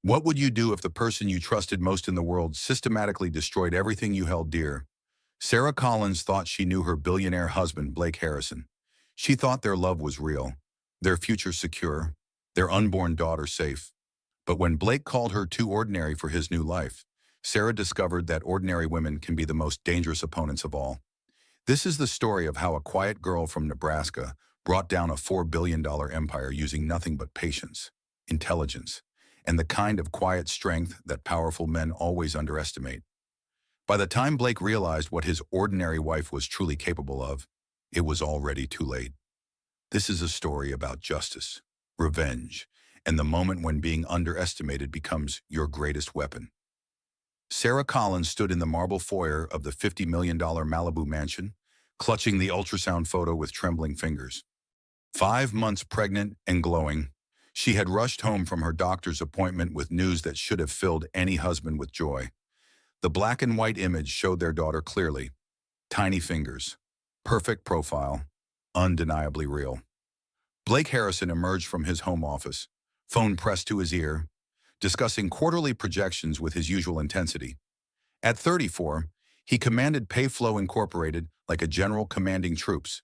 What would you do if the person you trusted most in the world systematically destroyed everything you held dear? Sarah Collins thought she knew her billionaire husband, Blake Harrison. She thought their love was real, their future secure, their unborn daughter safe. But when Blake called her too ordinary for his new life, Sarah discovered that ordinary women can be the most dangerous opponents of all. This is the story of how a quiet girl from Nebraska brought down a $4 billion empire using nothing but patience, intelligence, and the kind of quiet strength that powerful men always underestimate. By the time Blake realized what his ordinary wife was truly capable of, it was already too late. This is a story about justice, revenge, and the moment when being underestimated becomes your greatest weapon. Sarah Collins stood in the marble foyer of the $50 million Malibu mansion, clutching the ultrasound photo with trembling fingers. 5 months pregnant and glowing, she had rushed home from her doctor's appointment with news that should have filled any husband with joy. The black and white image showed their daughter clearly. Tiny fingers, perfect profile, undeniably real. Blake Harrison emerged from his home office, phone pressed to his ear, discussing quarterly projections with his usual intensity. At 34, he commanded Payflow Incorporated like a general commanding troops.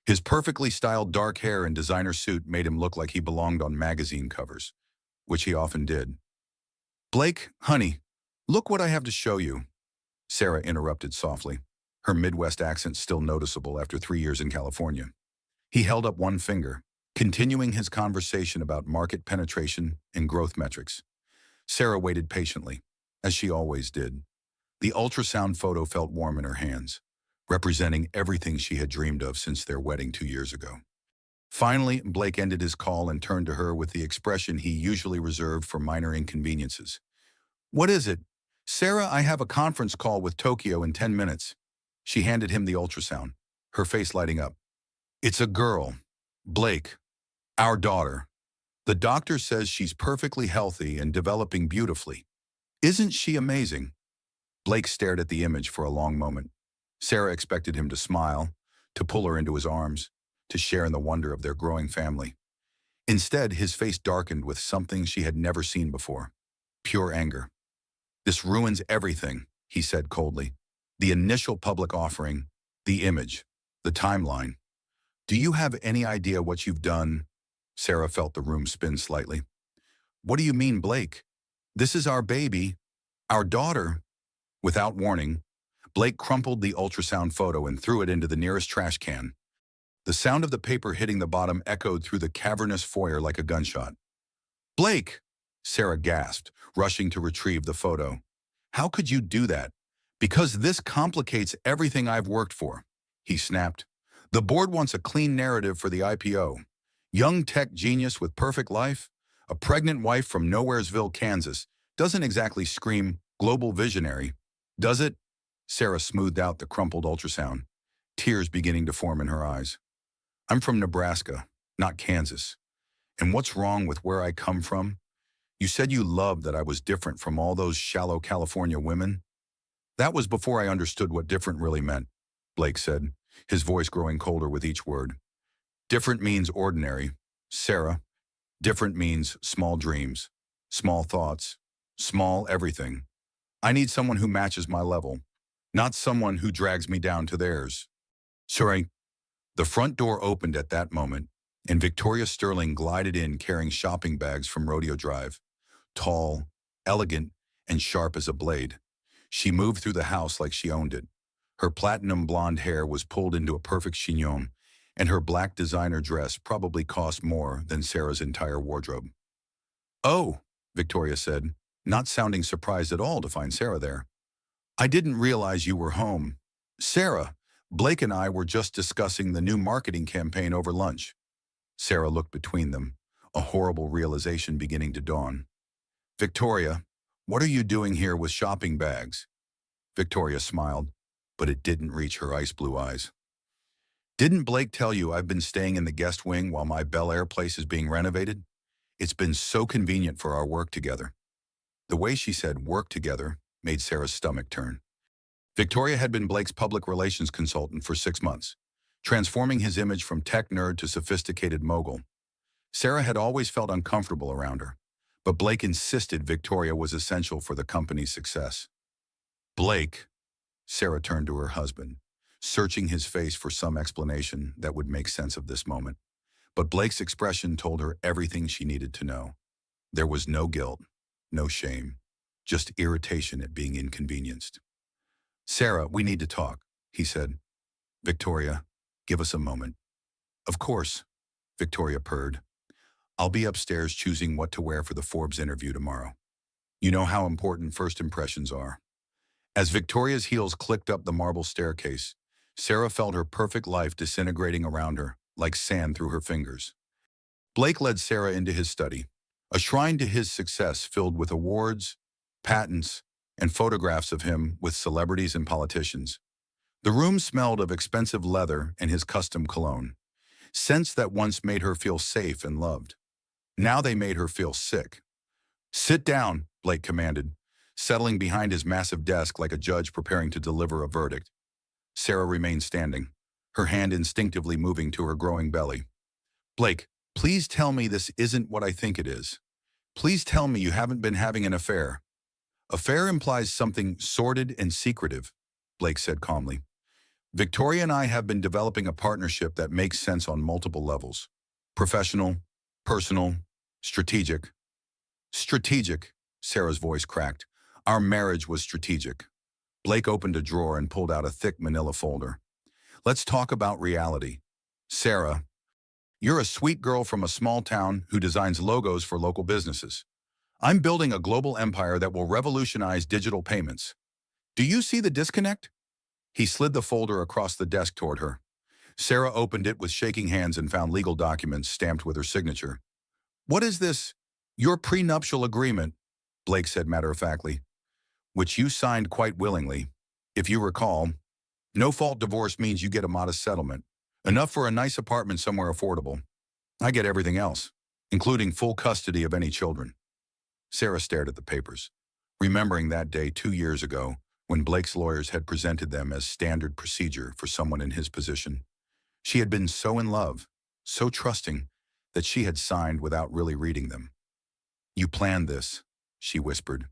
His perfectly styled dark hair and designer suit made him look like he belonged on magazine covers, which he often did. "Blake, honey, look what I have to show you," Sarah interrupted softly, her Midwest accent still noticeable after 3 years in California. He held up one finger, continuing his conversation about market penetration and growth metrics. Sarah waited patiently, as she always did. The ultrasound photo felt warm in her hands, representing everything she had dreamed of since their wedding 2 years ago. Finally, Blake ended his call and turned to her with the expression he usually reserved for minor inconveniences. "What is it?" "Sarah, I have a conference call with Tokyo in 10 minutes. She handed him the ultrasound, her face lighting up. "It's a girl. Blake. Our daughter. The doctor says she's perfectly healthy and developing beautifully. Isn't she amazing?" Blake stared at the image for a long moment. Sarah expected him to smile, to pull her into his arms, to share in the wonder of their growing family. Instead, his face darkened with something she had never seen before. Pure anger. "This ruins everything," he said coldly. "The initial public offering, the image, the timeline. Do you have any idea what you've done?" Sarah felt the room spin slightly. "What do you mean, Blake? This is our baby, our daughter." Without warning, Blake crumpled the ultrasound photo and threw it into the nearest trash can. The sound of the paper hitting the bottom echoed through the cavernous foyer like a gunshot. "Blake!" Sarah gasped, rushing to retrieve the photo. "How could you do that?" "Because this complicates everything I've worked for," he snapped. "The board wants a clean narrative for the IPO. Young tech genius with perfect life, a pregnant wife from Nowheresville, Kansas, doesn't exactly scream global visionary, does it?" Sarah smoothed out the crumpled ultrasound, tears beginning to form in her eyes. "I'm from Nebraska, not Kansas. And what's wrong with where I come from? You said you loved that I was different from all those shallow California women." "That was before I understood what different really meant," Blake said, his voice growing colder with each word. "Different means ordinary, Sarah. Different means small dreams, small thoughts, small everything. I need someone who matches my level, not someone who drags me down to theirs." "Sorry." The front door opened at that moment, and Victoria Sterling glided in carrying shopping bags from Rodeo Drive. Tall, elegant, and sharp as a blade. She moved through the house like she owned it. Her platinum blonde hair was pulled into a perfect chignon, and her black designer dress probably cost more than Sarah's entire wardrobe. "Oh," Victoria said, not sounding surprised at all to find Sarah there. "I didn't realize you were home. Sarah, Blake and I were just discussing the new marketing campaign over lunch." Sarah looked between them, a horrible realization beginning to dawn. "Victoria, what are you doing here with shopping bags?" Victoria smiled, but it didn't reach her ice blue eyes. "Didn't Blake tell you I've been staying in the guest wing while my Bel Air place is being renovated? It's been so convenient for our work together." The way she said "work together" made Sarah's stomach turn. Victoria had been Blake's public relations consultant for 6 months, transforming his image from tech nerd to sophisticated mogul. Sarah had always felt uncomfortable around her, but Blake insisted Victoria was essential for the company's success. Blake, Sarah turned to her husband, searching his face for some explanation that would make sense of this moment. But Blake's expression told her everything she needed to know. There was no guilt, no shame, just irritation at being inconvenienced. "Sarah, we need to talk," he said. "Victoria, give us a moment." "Of course," Victoria purred. "I'll be upstairs choosing what to wear for the Forbes interview tomorrow. You know how important first impressions are." As Victoria's heels clicked up the marble staircase, Sarah felt her perfect life disintegrating around her, like sand through her fingers. Blake led Sarah into his study, a shrine to his success filled with awards, patents, and photographs of him with celebrities and politicians. The room smelled of expensive leather and his custom cologne, scents that once made her feel safe and loved. Now they made her feel sick. "Sit down," Blake commanded, settling behind his massive desk like a judge preparing to deliver a verdict. Sarah remained standing, her hand instinctively moving to her growing belly. "Blake, please tell me this isn't what I think it is. Please tell me you haven't been having an affair." "Affair implies something sordid and secretive," Blake said calmly. "Victoria and I have been developing a partnership that makes sense on multiple levels. Professional, personal, strategic." "Strategic," Sarah's voice cracked. "Our marriage was strategic." Blake opened a drawer and pulled out a thick manila folder. "Let's talk about reality. Sarah, you're a sweet girl from a small town who designs logos for local businesses. I'm building a global empire that will revolutionize digital payments. Do you see the disconnect?" He slid the folder across the desk toward her. Sarah opened it with shaking hands and found legal documents stamped with her signature. "What is this?" "Your prenuptial agreement," Blake said matter-of-factly, "which you signed quite willingly. If you recall, no-fault divorce means you get a modest settlement, enough for a nice apartment somewhere affordable. I get everything else, including full custody of any children." Sarah stared at the papers, remembering that day 2 years ago when Blake's lawyers had presented them as standard procedure for someone in his position. She had been so in love, so trusting, that she had signed without really reading them. "You planned this," she whispered.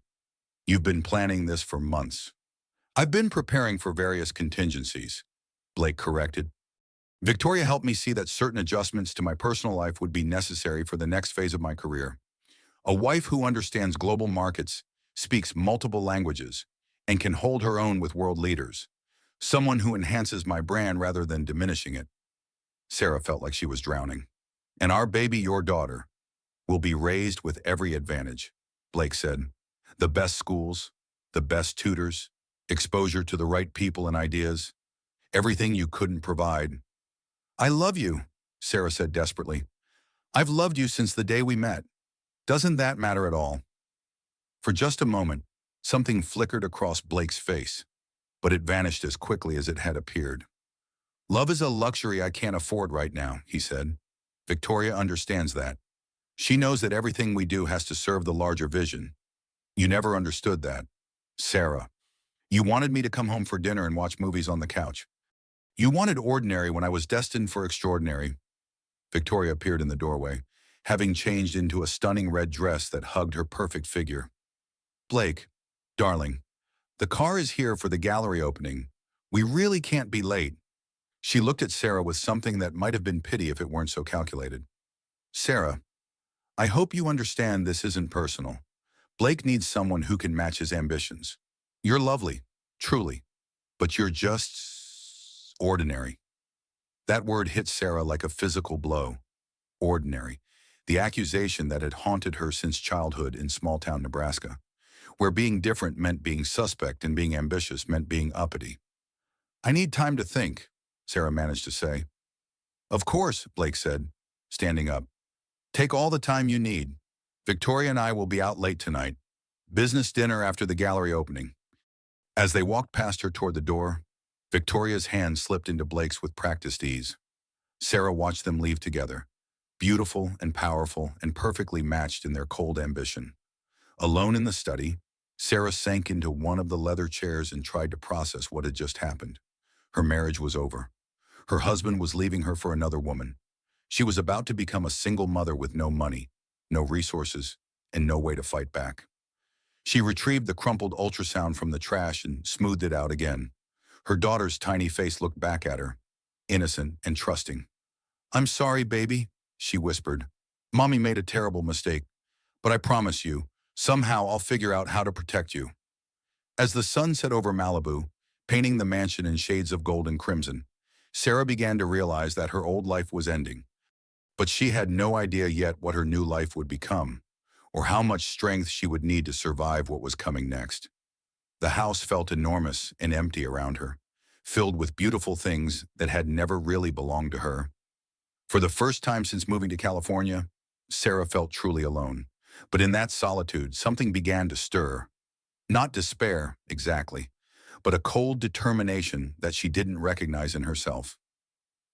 "You've been planning this for months." "I've been preparing for various contingencies," Blake corrected. "Victoria helped me see that certain adjustments to my personal life would be necessary for the next phase of my career. A wife who understands global markets, speaks multiple languages, and can hold her own with world leaders. Someone who enhances my brand rather than diminishing it." Sarah felt like she was drowning. "And our baby, your daughter, will be raised with every advantage," Blake said. "The best schools, the best tutors, exposure to the right people and ideas, everything you couldn't provide." "I love you," Sarah said desperately. "I've loved you since the day we met. Doesn't that matter at all?" For just a moment, something flickered across Blake's face, but it vanished as quickly as it had appeared. "Love is a luxury I can't afford right now," he said. "Victoria understands that. She knows that everything we do has to serve the larger vision. You never understood that. Sarah, you wanted me to come home for dinner and watch movies on the couch. You wanted ordinary when I was destined for extraordinary." Victoria appeared in the doorway, having changed into a stunning red dress that hugged her perfect figure. "Blake, darling, the car is here for the gallery opening. We really can't be late." She looked at Sarah with something that might have been pity if it weren't so calculated. "Sarah, I hope you understand this isn't personal. Blake needs someone who can match his ambitions. You're lovely, truly, but you're just ordinary." That word hit Sarah like a physical blow. Ordinary. The accusation that had haunted her since childhood in small-town Nebraska, where being different meant being suspect and being ambitious meant being uppity. "I need time to think," Sarah managed to say. "Of course," Blake said, standing up. "Take all the time you need. Victoria and I will be out late tonight. Business dinner after the gallery opening." As they walked past her toward the door, Victoria's hand slipped into Blake's with practiced ease. Sarah watched them leave together, beautiful and powerful and perfectly matched in their cold ambition. Alone in the study, Sarah sank into one of the leather chairs and tried to process what had just happened. Her marriage was over. Her husband was leaving her for another woman. She was about to become a single mother with no money, no resources, and no way to fight back. She retrieved the crumpled ultrasound from the trash and smoothed it out again. Her daughter's tiny face looked back at her, innocent and trusting. "I'm sorry, baby," she whispered. "Mommy made a terrible mistake, but I promise you, somehow I'll figure out how to protect you." As the sun set over Malibu, painting the mansion in shades of gold and crimson, Sarah began to realize that her old life was ending. But she had no idea yet what her new life would become, or how much strength she would need to survive what was coming next. The house felt enormous and empty around her, filled with beautiful things that had never really belonged to her. For the first time since moving to California, Sarah felt truly alone. But in that solitude, something began to stir. Not despair, exactly, but a cold determination that she didn't recognize in herself.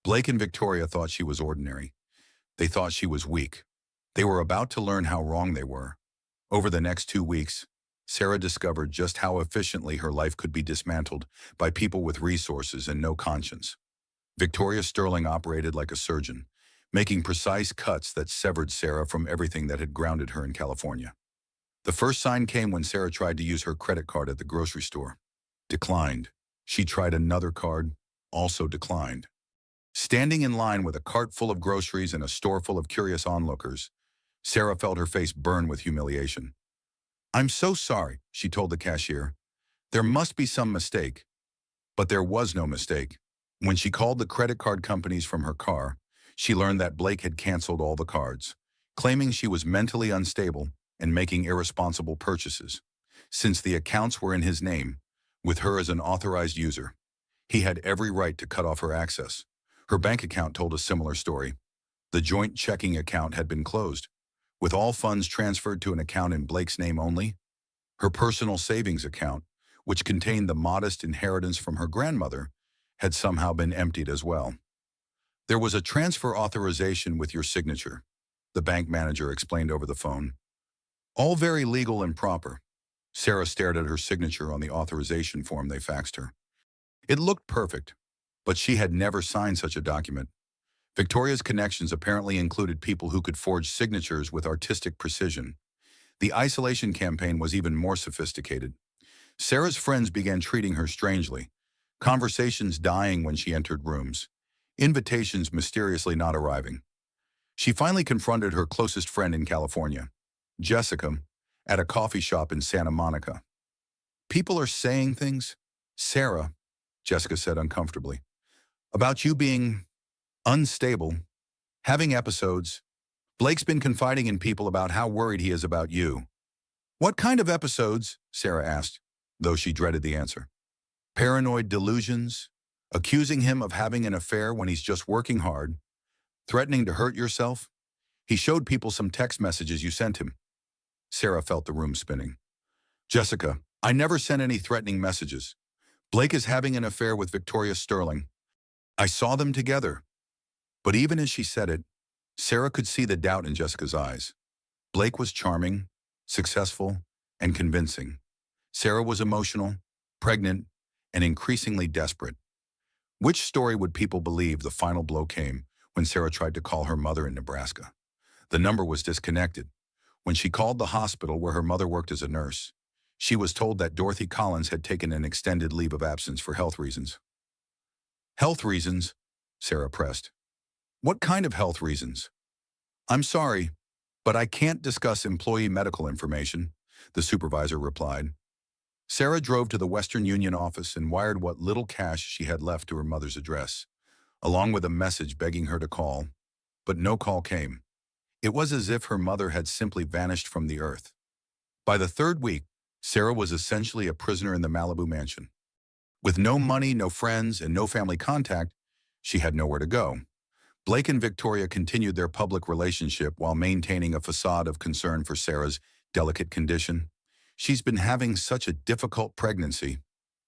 Blake and Victoria thought she was ordinary. They thought she was weak. They were about to learn how wrong they were. Over the next 2 weeks, Sarah discovered just how efficiently her life could be dismantled by people with resources and no conscience. Victoria Sterling operated like a surgeon, making precise cuts that severed Sarah from everything that had grounded her in California. The first sign came when Sarah tried to use her credit card at the grocery store. Declined. She tried another card, also declined. Standing in line with a cart full of groceries and a store full of curious onlookers, Sarah felt her face burn with humiliation. "I'm so sorry," she told the cashier. "There must be some mistake." But there was no mistake. When she called the credit card companies from her car, she learned that Blake had canceled all the cards, claiming she was mentally unstable and making irresponsible purchases. Since the accounts were in his name, with her as an authorized user, he had every right to cut off her access. Her bank account told a similar story. The joint checking account had been closed, with all funds transferred to an account in Blake's name only. Her personal savings account, which contained the modest inheritance from her grandmother, had somehow been emptied as well. "There was a transfer authorization with your signature," the bank manager explained over the phone. "All very legal and proper." Sarah stared at her signature on the authorization form they faxed her. It looked perfect, but she had never signed such a document. Victoria's connections apparently included people who could forge signatures with artistic precision. The isolation campaign was even more sophisticated. Sarah's friends began treating her strangely, conversations dying when she entered rooms, invitations mysteriously not arriving. She finally confronted her closest friend in California, Jessica, at a coffee shop in Santa Monica. "People are saying things, Sarah," Jessica said uncomfortably, "about you being unstable, having episodes. Blake's been confiding in people about how worried he is about you." "What kind of episodes?" Sarah asked, though she dreaded the answer. "Paranoid delusions, accusing him of having an affair when he's just working hard, threatening to hurt yourself. He showed people some text messages you sent him." Sarah felt the room spinning. "Jessica, I never sent any threatening messages. Blake is having an affair with Victoria Sterling. I saw them together." But even as she said it, Sarah could see the doubt in Jessica's eyes. Blake was charming, successful, and convincing. Sarah was emotional, pregnant, and increasingly desperate. Which story would people believe? The final blow came when Sarah tried to call her mother in Nebraska. The number was disconnected. When she called the hospital where her mother worked as a nurse, she was told that Dorothy Collins had taken an extended leave of absence for health reasons. "Health reasons?" Sarah pressed. "What kind of health reasons?" "I'm sorry, but I can't discuss employee medical information," the supervisor replied. Sarah drove to the Western Union office and wired what little cash she had left to her mother's address, along with a message begging her to call. But no call came. It was as if her mother had simply vanished from the earth. By the third week, Sarah was essentially a prisoner in the Malibu mansion. With no money, no friends, and no family contact, she had nowhere to go. Blake and Victoria continued their public relationship while maintaining a facade of concern for Sarah's delicate condition. "She's been having such a difficult pregnancy,"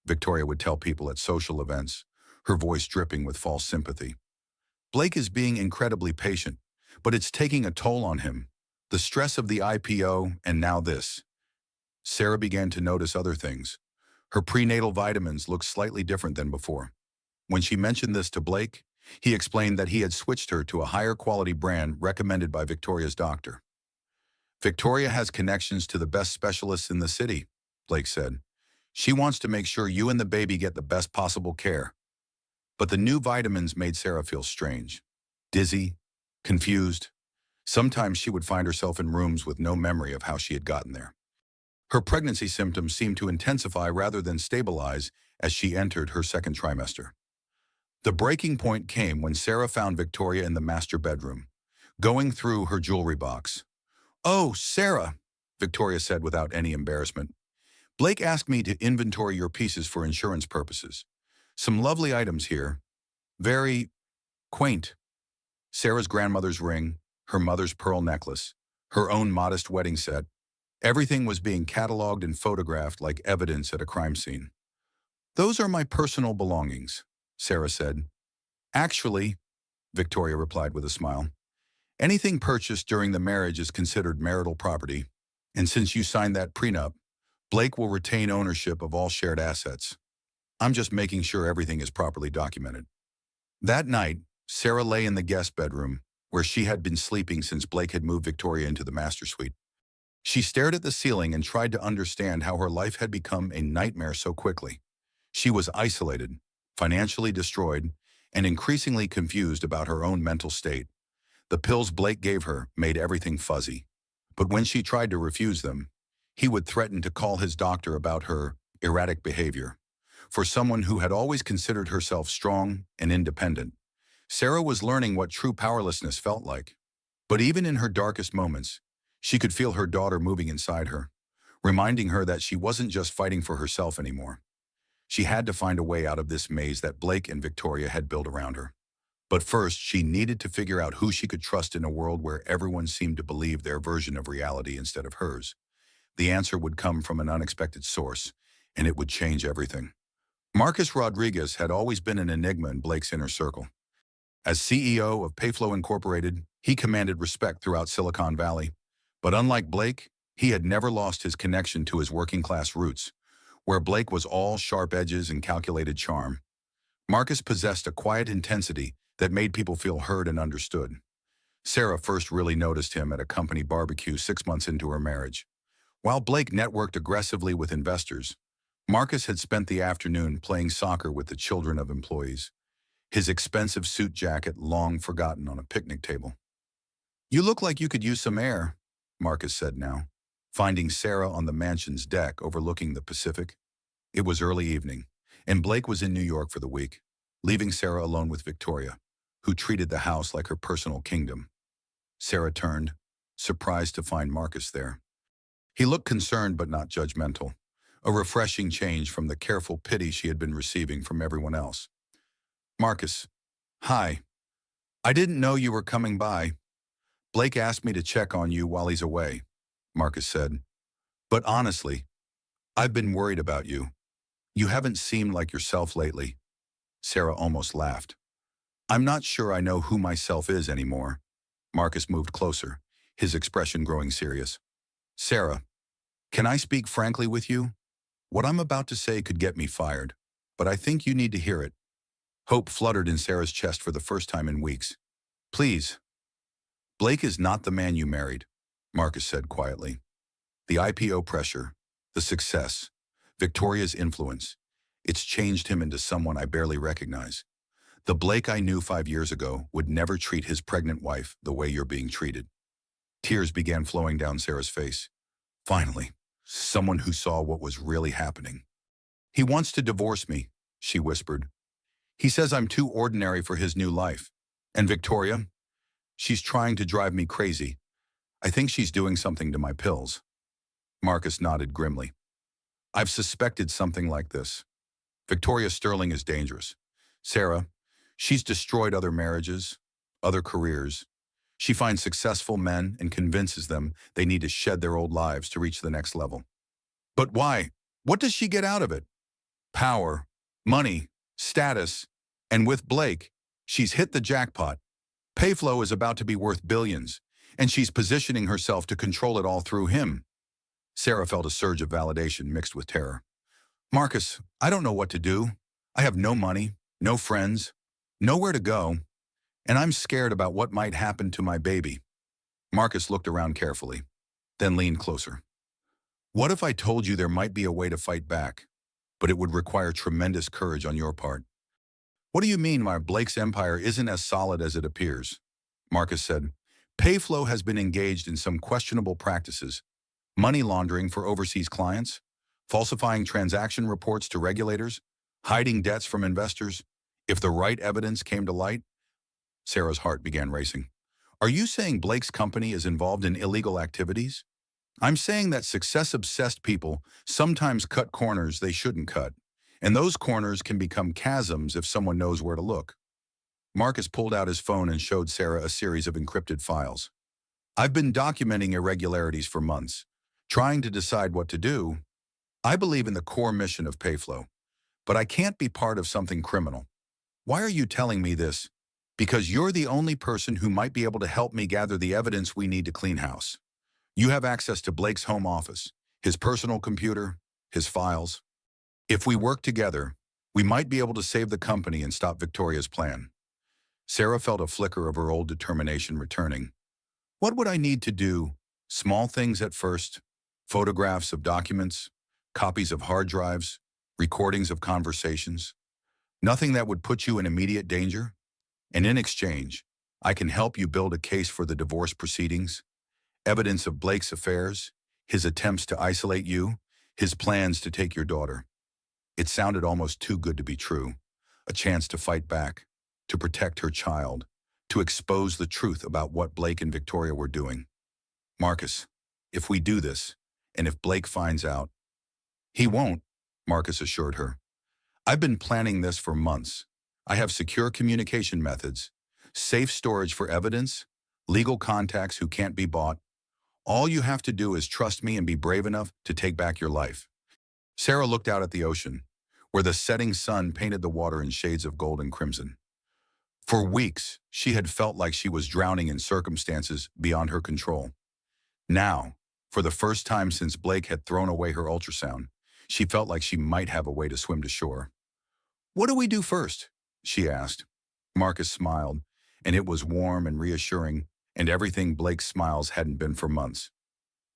Victoria would tell people at social events, her voice dripping with false sympathy. "Blake is being incredibly patient, but it's taking a toll on him. The stress of the IPO and now this." Sarah began to notice other things. Her prenatal vitamins looked slightly different than before. When she mentioned this to Blake, he explained that he had switched her to a higher quality brand recommended by Victoria's doctor. Victoria has connections to the best specialists in the city, Blake said. She wants to make sure you and the baby get the best possible care. But the new vitamins made Sarah feel strange. Dizzy, confused. Sometimes she would find herself in rooms with no memory of how she had gotten there. Her pregnancy symptoms seemed to intensify rather than stabilize as she entered her second trimester. The breaking point came when Sarah found Victoria in the master bedroom, going through her jewelry box. "Oh, Sarah," Victoria said without any embarrassment. "Blake asked me to inventory your pieces for insurance purposes. Some lovely items here. Very quaint." Sarah's grandmother's ring, her mother's pearl necklace, her own modest wedding set. Everything was being cataloged and photographed like evidence at a crime scene. "Those are my personal belongings," Sarah said. "Actually," Victoria replied with a smile, "anything purchased during the marriage is considered marital property, and since you signed that prenup, Blake will retain ownership of all shared assets. I'm just making sure everything is properly documented." That night, Sarah lay in the guest bedroom, where she had been sleeping since Blake had moved Victoria into the master suite. She stared at the ceiling and tried to understand how her life had become a nightmare so quickly. She was isolated, financially destroyed, and increasingly confused about her own mental state. The pills Blake gave her made everything fuzzy. But when she tried to refuse them, he would threaten to call his doctor about her erratic behavior. For someone who had always considered herself strong and independent, Sarah was learning what true powerlessness felt like. But even in her darkest moments, she could feel her daughter moving inside her, reminding her that she wasn't just fighting for herself anymore. She had to find a way out of this maze that Blake and Victoria had built around her. But first, she needed to figure out who she could trust in a world where everyone seemed to believe their version of reality instead of hers. The answer would come from an unexpected source, and it would change everything. Marcus Rodriguez had always been an enigma in Blake's inner circle. As CEO of Payflow Incorporated, he commanded respect throughout Silicon Valley. But unlike Blake, he had never lost his connection to his working-class roots, where Blake was all sharp edges and calculated charm. Marcus possessed a quiet intensity that made people feel heard and understood. Sarah first really noticed him at a company barbecue 6 months into her marriage. While Blake networked aggressively with investors, Marcus had spent the afternoon playing soccer with the children of employees, his expensive suit jacket long forgotten on a picnic table. "You look like you could use some air," Marcus said now, finding Sarah on the mansion's deck overlooking the Pacific. It was early evening, and Blake was in New York for the week, leaving Sarah alone with Victoria, who treated the house like her personal kingdom. Sarah turned, surprised to find Marcus there. He looked concerned but not judgmental, a refreshing change from the careful pity she had been receiving from everyone else. "Marcus, hi. I didn't know you were coming by. Blake asked me to check on you while he's away," Marcus said. "But honestly, I've been worried about you. You haven't seemed like yourself lately." Sarah almost laughed. "I'm not sure I know who myself is anymore." Marcus moved closer, his expression growing serious. "Sarah, can I speak frankly with you? What I'm about to say could get me fired, but I think you need to hear it." Hope fluttered in Sarah's chest for the first time in weeks. "Please." "Blake is not the man you married," Marcus said quietly. "The IPO pressure, the success, Victoria's influence, it's changed him into someone I barely recognize. The Blake I knew 5 years ago would never treat his pregnant wife the way you're being treated." Tears began flowing down Sarah's face. Finally, someone who saw what was really happening. "He wants to divorce me," she whispered. "He says I'm too ordinary for his new life. And Victoria, she's trying to drive me crazy. I think she's doing something to my pills." Marcus nodded grimly. "I've suspected something like this. Victoria Sterling is dangerous. Sarah, she's destroyed other marriages, other careers. She finds successful men and convinces them they need to shed their old lives to reach the next level. But why? What does she get out of it? Power, money, status, and with Blake, she's hit the jackpot. Payflow is about to be worth billions, and she's positioning herself to control it all through him." Sarah felt a surge of validation mixed with terror. "Marcus, I don't know what to do. I have no money, no friends, nowhere to go, and I'm scared about what might happen to my baby." Marcus looked around carefully. then leaned closer. What if I told you there might be a way to fight back, but it would require tremendous courage on your part? What do you mean Blake's empire isn't as solid as it appears? Marcus said. Payflow has been engaged in some questionable practices, money laundering for overseas clients, falsifying transaction reports to regulators, hiding debts from investors. If the right evidence came to light, Sarah's heart began racing. Are you saying Blake's company is involved in illegal activities? I'm saying that success-obsessed people sometimes cut corners they shouldn't cut, and those corners can become chasms if someone knows where to look. Marcus pulled out his phone and showed Sarah a series of encrypted files. I've been documenting irregularities for months, trying to decide what to do. I believe in the core mission of Payflow, but I can't be part of something criminal. Why are you telling me this? Because you're the only person who might be able to help me gather the evidence we need to clean house. You have access to Blake's home office, his personal computer, his files. If we work together, we might be able to save the company and stop Victoria's plan. Sarah felt a flicker of her old determination returning. What would I need to do? Small things at first. Photographs of documents, copies of hard drives, recordings of conversations. Nothing that would put you in immediate danger. And in exchange, I can help you build a case for the divorce proceedings, evidence of Blake's affairs, his attempts to isolate you, his plans to take your daughter. It sounded almost too good to be true. A chance to fight back, to protect her child, to expose the truth about what Blake and Victoria were doing. Marcus, if we do this, and if Blake finds out, he won't, Marcus assured her. I've been planning this for months. I have secure communication methods, safe storage for evidence, legal contacts who can't be bought. All you have to do is trust me and be brave enough to take back your life. Sarah looked out at the ocean, where the setting sun painted the water in shades of gold and crimson. For weeks, she had felt like she was drowning in circumstances beyond her control. Now, for the first time since Blake had thrown away her ultrasound, she felt like she might have a way to swim to shore. What do we do first? She asked. Marcus smiled, and it was warm and reassuring, and everything Blake's smiles hadn't been for months.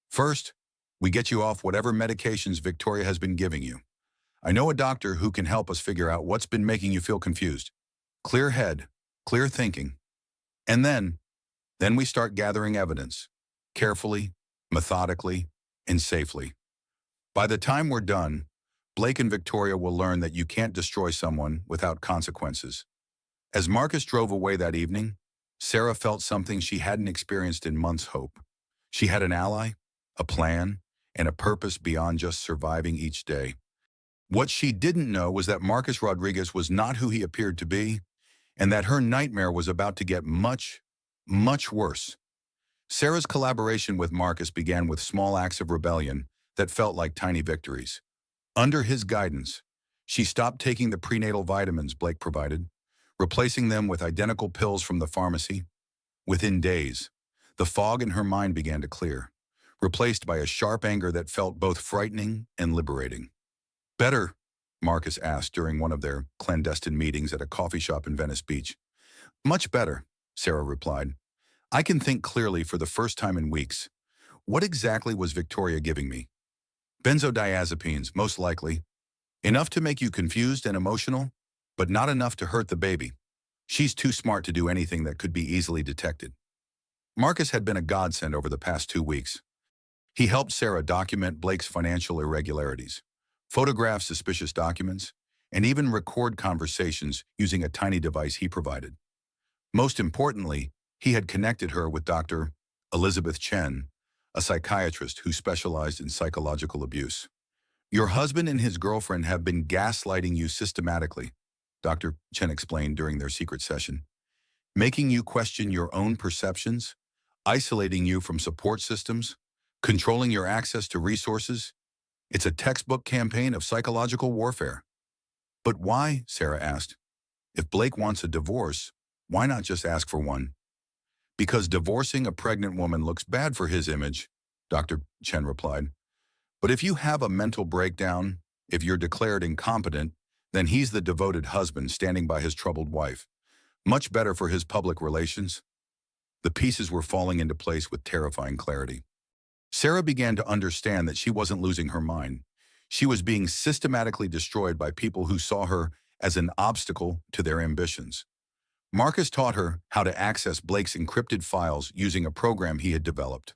First, we get you off whatever medications Victoria has been giving you. I know a doctor who can help us figure out what's been making you feel confused. Clear head, clear thinking. And then we start gathering evidence, carefully, methodically, and safely. By the time we're done, Blake and Victoria will learn that you can't destroy someone without consequences. As Marcus drove away that evening, Sarah felt something she hadn't experienced in months' hope. She had an ally, a plan, and a purpose beyond just surviving each day. What she didn't know was that Marcus Rodriguez was not who he appeared to be, and that her nightmare was about to get much, much worse. Sarah's collaboration with Marcus began with small acts of rebellion that felt like tiny victories. Under his guidance, she stopped taking the prenatal vitamins Blake provided, replacing them with identical pills from the pharmacy. Within days, the fog in her mind began to clear, replaced by a sharp anger that felt both frightening and liberating. Better? Marcus asked during one of their clandestine meetings at a coffee shop in Venice Beach. Much better, Sarah replied. I can think clearly for the first time in weeks. What exactly was Victoria giving me? Benzodiazepines, most likely. Enough to make you confused and emotional, but not enough to hurt the baby. She's too smart to do anything that could be easily detected. Marcus had been a godsend over the past 2 weeks. He helped Sarah document Blake's financial irregularities, photograph suspicious documents, and even record conversations using a tiny device he provided. Most importantly, he had connected her with Dr. Elizabeth Chen, a psychiatrist who specialized in psychological abuse. Your husband and his girlfriend have been gaslighting you systematically, Dr. Chen explained during their secret session, making you question your own perceptions, isolating you from support systems, controlling your access to resources. It's a textbook campaign of psychological warfare. But why? Sarah asked. If Blake wants a divorce, why not just ask for one? Because divorcing a pregnant woman looks bad for his image, Dr. Chen replied. But if you have a mental breakdown, if you're declared incompetent, then he's the devoted husband standing by his troubled wife. Much better for his public relations. The pieces were falling into place with terrifying clarity. Sarah began to understand that she wasn't losing her mind. She was being systematically destroyed by people who saw her as an obstacle to their ambitions. Marcus taught her how to access Blake's encrypted files using a program he had developed.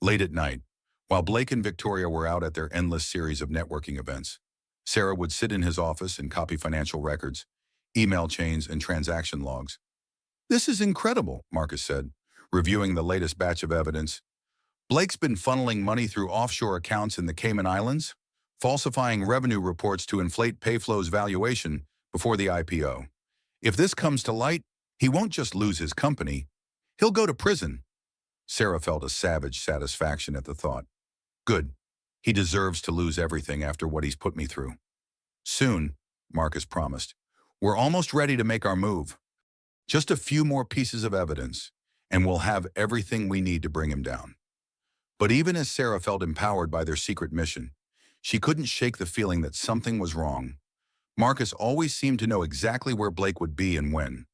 Late at night, while Blake and Victoria were out at their endless series of networking events, Sarah would sit in his office and copy financial records, email chains, and transaction logs. "This is incredible," Marcus said, reviewing the latest batch of evidence. "Blake's been funneling money through offshore accounts in the Cayman Islands, falsifying revenue reports to inflate Payflow's valuation before the IPO. If this comes to light, he won't just lose his company, he'll go to prison." Sarah felt a savage satisfaction at the thought. "Good. He deserves to lose everything after what he's put me through." "Soon," Marcus promised. "We're almost ready to make our move. Just a few more pieces of evidence, and we'll have everything we need to bring him down." But even as Sarah felt empowered by their secret mission, she couldn't shake the feeling that something was wrong. Marcus always seemed to know exactly where Blake would be and when,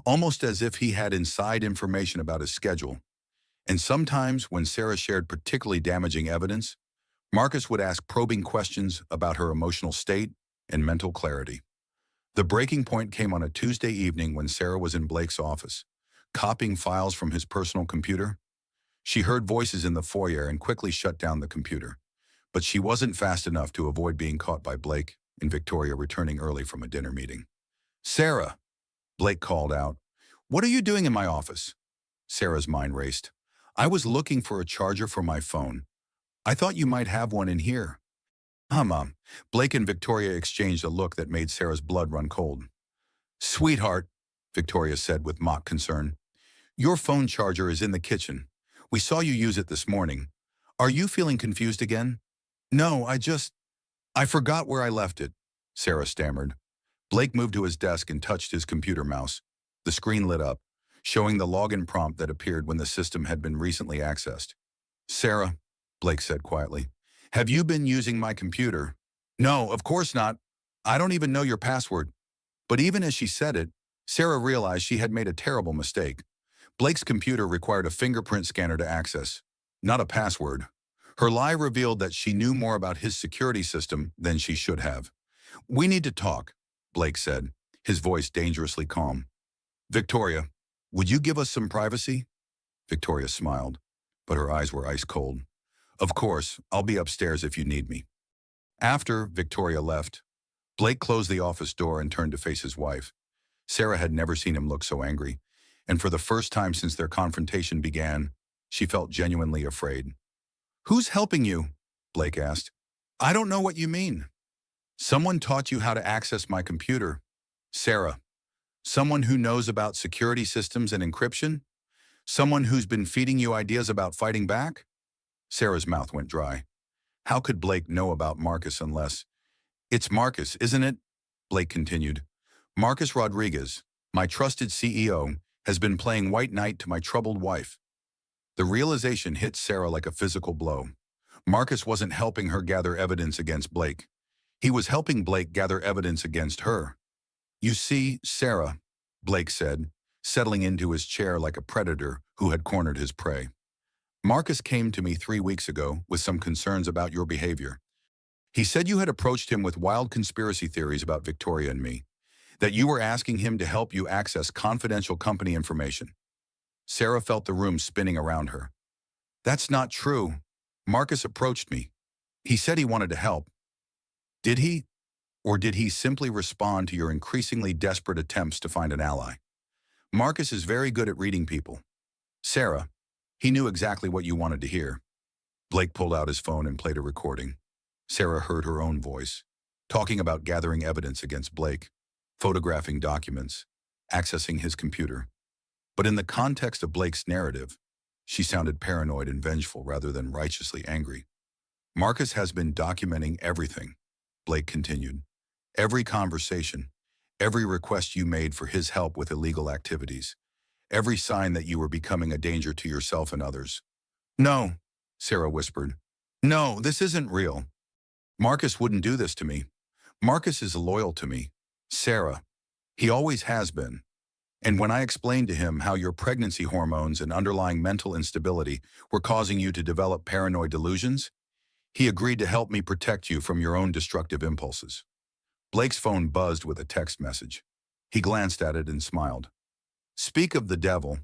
almost as if he had inside information about his schedule. And sometimes, when Sarah shared particularly damaging evidence, Marcus would ask probing questions about her emotional state and mental clarity. The breaking point came on a Tuesday evening when Sarah was in Blake's office, copying files from his personal computer. She heard voices in the foyer and quickly shut down the computer. But she wasn't fast enough to avoid being caught by Blake and Victoria returning early from a dinner meeting. "Sarah," Blake called out, "what are you doing in my office?" Sarah's mind raced. "I was looking for a charger for my phone. I thought you might have one in here." Mom." Blake and Victoria exchanged a look that made Sarah's blood run cold. "Sweetheart," Victoria said with mock concern, "your phone charger is in the kitchen. We saw you use it this morning. Are you feeling confused again?" "No, I forgot where I left it," Sarah stammered. Blake moved to his desk and touched his computer mouse. The screen lit up, showing the login prompt that appeared when the system had been recently accessed. "Sarah," Blake said quietly, "have you been using my computer?" "No, of course not. I don't even know your password." But even as she said it, Sarah realized she had made a terrible mistake. Blake's computer required a fingerprint scanner to access, not a password. Her lie revealed that she knew more about his security system than she should have. "We need to talk," Blake said, his voice dangerously calm. "Victoria, would you give us some privacy?" Victoria smiled, but her eyes were ice cold. "Of course, I'll be upstairs if you need me." After Victoria left, Blake closed the office door and turned to face his wife. Sarah had never seen him look so angry, and for the first time since their confrontation began, she felt genuinely afraid. "Who's helping you?" Blake asked. "I don't know what you mean." "Someone taught you how to access my computer." "Sarah, someone who knows about security systems and encryption? Someone who's been feeding you ideas about fighting back?" Sarah's mouth went dry. How could Blake know about Marcus unless— "It's Marcus, isn't it?" Blake continued. "Marcus Rodriguez, my trusted CEO, has been playing white knight to my troubled wife." The realization hit Sarah like a physical blow. Marcus wasn't helping her gather evidence against Blake. He was helping Blake gather evidence against her. "You see, Sarah," Blake said, settling into his chair like a predator who had cornered his prey. "Marcus came to me 3 weeks ago with some concerns about your behavior. He said you had approached him with wild conspiracy theories about Victoria and me, that you were asking him to help you access confidential company information." Sarah felt the room spinning around her. "That's not true. Marcus approached me. He said he wanted to help." "Did he? Or did he simply respond to your increasingly desperate attempts to find an ally? Marcus is very good at reading people. Sarah, he knew exactly what you wanted to hear." Blake pulled out his phone and played a recording. Sarah heard her own voice, talking about gathering evidence against Blake, photographing documents, accessing his computer. But in the context of Blake's narrative, she sounded paranoid and vengeful rather than righteously angry. "Marcus has been documenting everything," Blake continued. "Every conversation, every request you made for his help with illegal activities, every sign that you were becoming a danger to yourself and others." "No," Sarah whispered. "No, this isn't real. Marcus wouldn't do this to me. Marcus is loyal to me. Sarah, he always has been. And when I explained to him how your pregnancy hormones and underlying mental instability were causing you to develop paranoid delusions, he agreed to help me protect you from your own destructive impulses. Blake's phone buzzed with a text message. He glanced at it and smiled. Speak of the devil.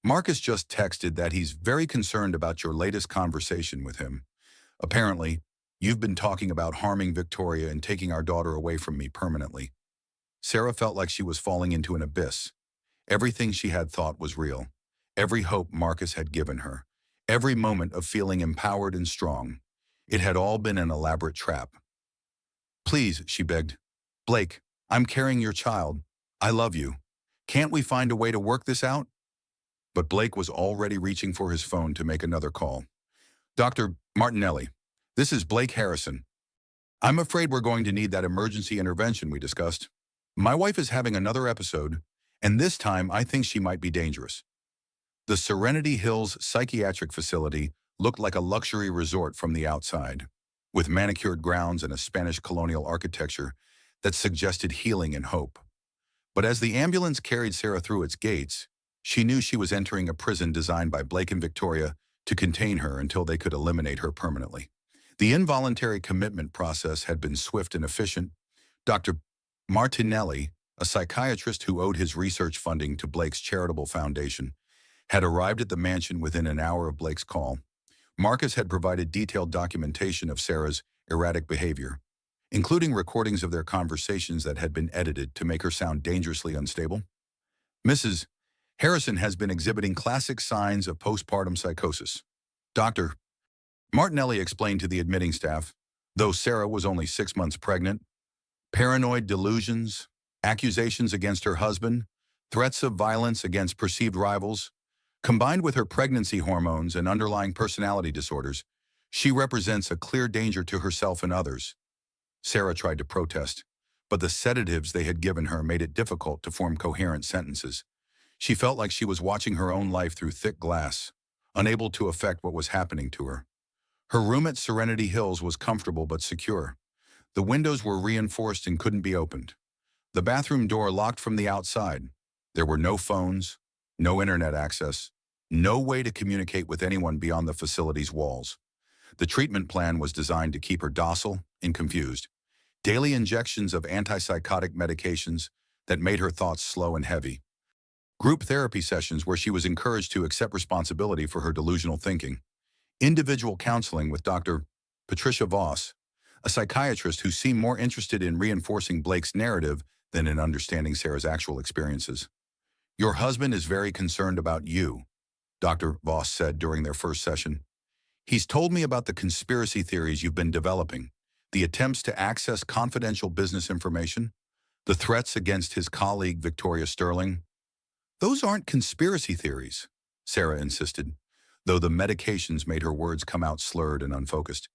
Marcus just texted that he's very concerned about your latest conversation with him. Apparently, you've been talking about harming Victoria and taking our daughter away from me permanently. Sarah felt like she was falling into an abyss. Everything she had thought was real. Every hope Marcus had given her. Every moment of feeling empowered and strong. It had all been an elaborate trap. Please, she begged. Blake, I'm carrying your child. I love you. Can't we find a way to work this out? But Blake was already reaching for his phone to make another call. Dr. Martinelli, this is Blake Harrison. I'm afraid we're going to need that emergency intervention we discussed. My wife is having another episode, and this time I think she might be dangerous. The Serenity Hills Psychiatric Facility looked like a luxury resort from the outside, with manicured grounds and a Spanish colonial architecture that suggested healing and hope. But as the ambulance carried Sarah through its gates, she knew she was entering a prison designed by Blake and Victoria to contain her until they could eliminate her permanently. The involuntary commitment process had been swift and efficient. Dr. Martinelli, a psychiatrist who owed his research funding to Blake's charitable foundation, had arrived at the mansion within an hour of Blake's call. Marcus had provided detailed documentation of Sarah's erratic behavior, including recordings of their conversations that had been edited to make her sound dangerously unstable. Mrs. Harrison has been exhibiting classic signs of postpartum psychosis. Dr. Martinelli explained to the admitting staff, though Sarah was only 6 months pregnant, paranoid delusions, accusations against her husband, threats of violence against perceived rivals, combined with her pregnancy hormones and underlying personality disorders, she represents a clear danger to herself and others. Sarah tried to protest, but the sedatives they had given her made it difficult to form coherent sentences. She felt like she was watching her own life through thick glass, unable to affect what was happening to her. Her room at Serenity Hills was comfortable but secure. The windows were reinforced and couldn't be opened. The bathroom door locked from the outside. There were no phones, no internet access, no way to communicate with anyone beyond the facility's walls. The treatment plan was designed to keep her docile and confused. Daily injections of antipsychotic medications that made her thoughts slow and heavy. Group therapy sessions where she was encouraged to accept responsibility for her delusional thinking. Individual counseling with Dr. Patricia Voss, a psychiatrist who seemed more interested in reinforcing Blake's narrative than in understanding Sarah's actual experiences. Your husband is very concerned about you, Dr. Voss said during their first session. He's told me about the conspiracy theories you've been developing, the attempts to access confidential business information, the threats against his colleague Victoria Sterling. Those aren't conspiracy theories, Sarah insisted, though the medications made her words come out slurred and unfocused.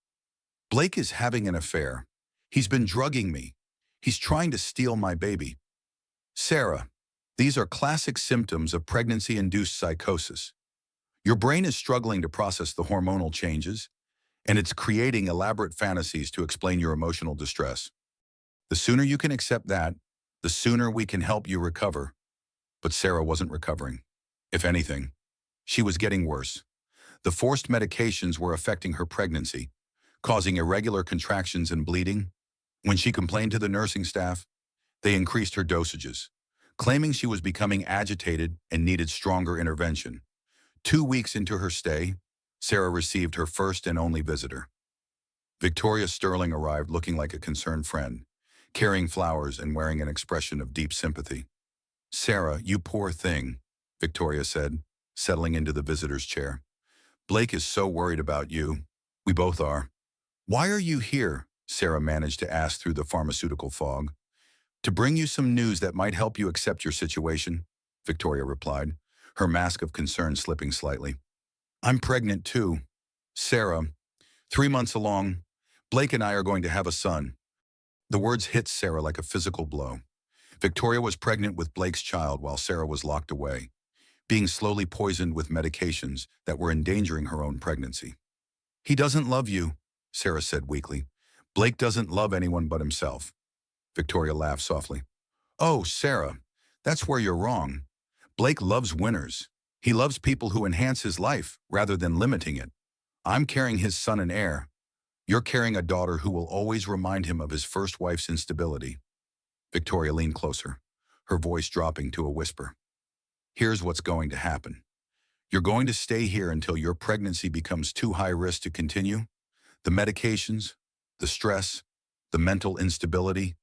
Blake is having an affair. He's been drugging me. He's trying to steal my baby. Sarah, these are classic symptoms of pregnancy-induced psychosis. Your brain is struggling to process the hormonal changes, and it's creating elaborate fantasies to explain your emotional distress. The sooner you can accept that, the sooner we can help you recover. But Sarah wasn't recovering. If anything, she was getting worse. The forced medications were affecting her pregnancy, causing irregular contractions and bleeding. When she complained to the nursing staff, they increased her dosages, claiming she was becoming agitated and needed stronger intervention. 2 weeks into her stay, Sarah received her first and only visitor. Victoria Sterling arrived looking like a concerned friend, carrying flowers and wearing an expression of deep sympathy. Sarah, you poor thing, Victoria said, settling into the visitor's chair. Blake is so worried about you. We both are. Why are you here? Sarah managed to ask through the pharmaceutical fog. To bring you some news that might help you accept your situation, Victoria replied, her mask of concern slipping slightly. I'm pregnant too. Sarah, 3 months along, Blake and I are going to have a son. The words hit Sarah like a physical blow. Victoria was pregnant with Blake's child while Sarah was locked away, being slowly poisoned with medications that were endangering her own pregnancy. He doesn't love you, Sarah said weakly. Blake doesn't love anyone but himself. Victoria laughed softly. Oh, Sarah, that's where you're wrong. Blake loves winners. He loves people who enhance his life rather than limiting it. I'm carrying his son and heir. You're carrying a daughter who will always remind him of his first wife's instability. Victoria leaned closer, her voice dropping to a whisper. Here's what's going to happen. You're going to stay here until your pregnancy becomes too high risk to continue. The medications, the stress, the mental instability,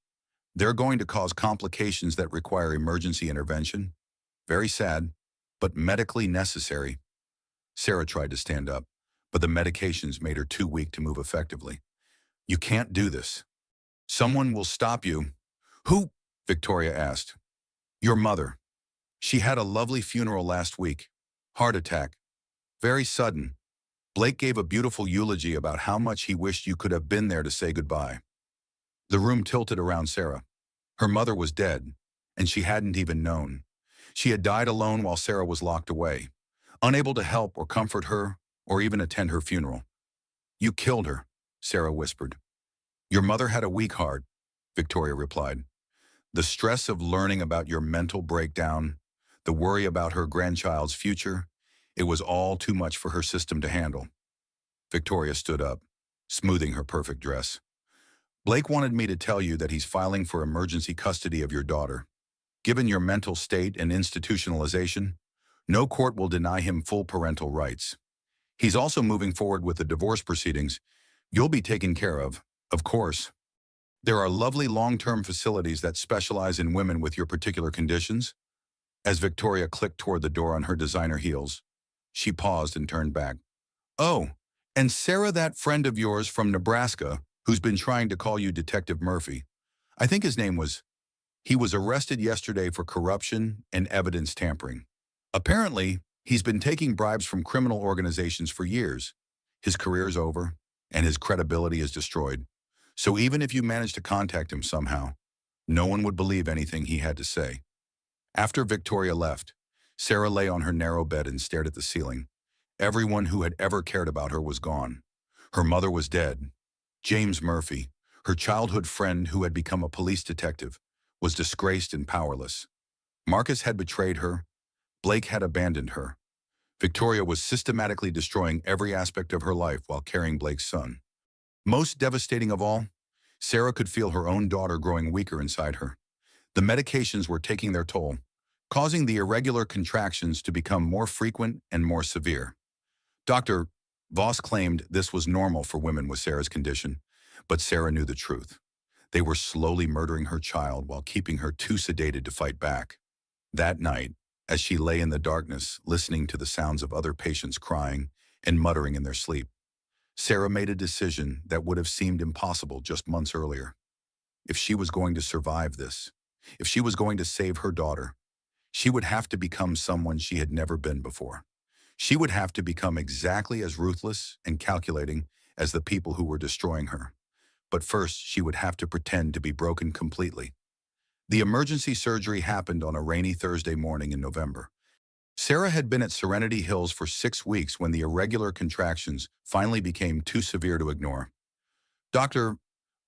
they're going to cause complications that require emergency intervention. Very sad, but medically necessary. Sarah tried to stand up, but the medications made her too weak to move effectively. You can't do this. Someone will stop you. Who? Victoria asked. Your mother. She had a lovely funeral last week. Heart attack. Very sudden. Blake gave a beautiful eulogy about how much he wished you could have been there to say goodbye. The room tilted around Sarah. Her mother was dead, and she hadn't even known. She had died alone while Sarah was locked away, unable to help or comfort her or even attend her funeral. You killed her, Sarah whispered. Your mother had a weak heart, Victoria replied. The stress of learning about your mental breakdown, the worry about her grandchild's future, it was all too much for her system to handle. Victoria stood up, smoothing her perfect dress. Blake wanted me to tell you that he's filing for emergency custody of your daughter. Given your mental state and institutionalization, no court will deny him full parental rights. He's also moving forward with the divorce proceedings. You'll be taken care of course. There are lovely long-term facilities that specialize in women with your particular conditions. As Victoria clicked toward the door on her designer heels, she paused and turned back. Oh, and Sarah, that friend of yours from Nebraska, who's been trying to call you Detective Murphy. I think his name was. He was arrested yesterday for corruption and evidence tampering. Apparently, he's been taking bribes from criminal organizations for years. His career's over, and his credibility is destroyed. So even if you manage to contact him somehow, no one would believe anything he had to say. After Victoria left, Sarah lay on her narrow bed and stared at the ceiling. Everyone who had ever cared about her was gone. Her mother was dead. James Murphy, her childhood friend who had become a police detective, was disgraced and powerless. Marcus had betrayed her. Blake had abandoned her. Victoria was systematically destroying every aspect of her life while carrying Blake's son. Most devastating of all, Sarah could feel her own daughter growing weaker inside her. The medications were taking their toll, causing the irregular contractions to become more frequent and more severe. Dr. Voss claimed this was normal for women with Sarah's condition, but Sarah knew the truth. They were slowly murdering her child while keeping her too sedated to fight back. That night, as she lay in the darkness, listening to the sounds of other patients crying and muttering in their sleep, Sarah made a decision that would have seemed impossible just months earlier. If she was going to survive this, if she was going to save her daughter, she would have to become someone she had never been before. She would have to become exactly as ruthless and calculating as the people who were destroying her. But first, she would have to pretend to be broken completely. The emergency surgery happened on a rainy Thursday morning in November. Sarah had been at Serenity Hills for 6 weeks when the irregular contractions finally became too severe to ignore. Dr.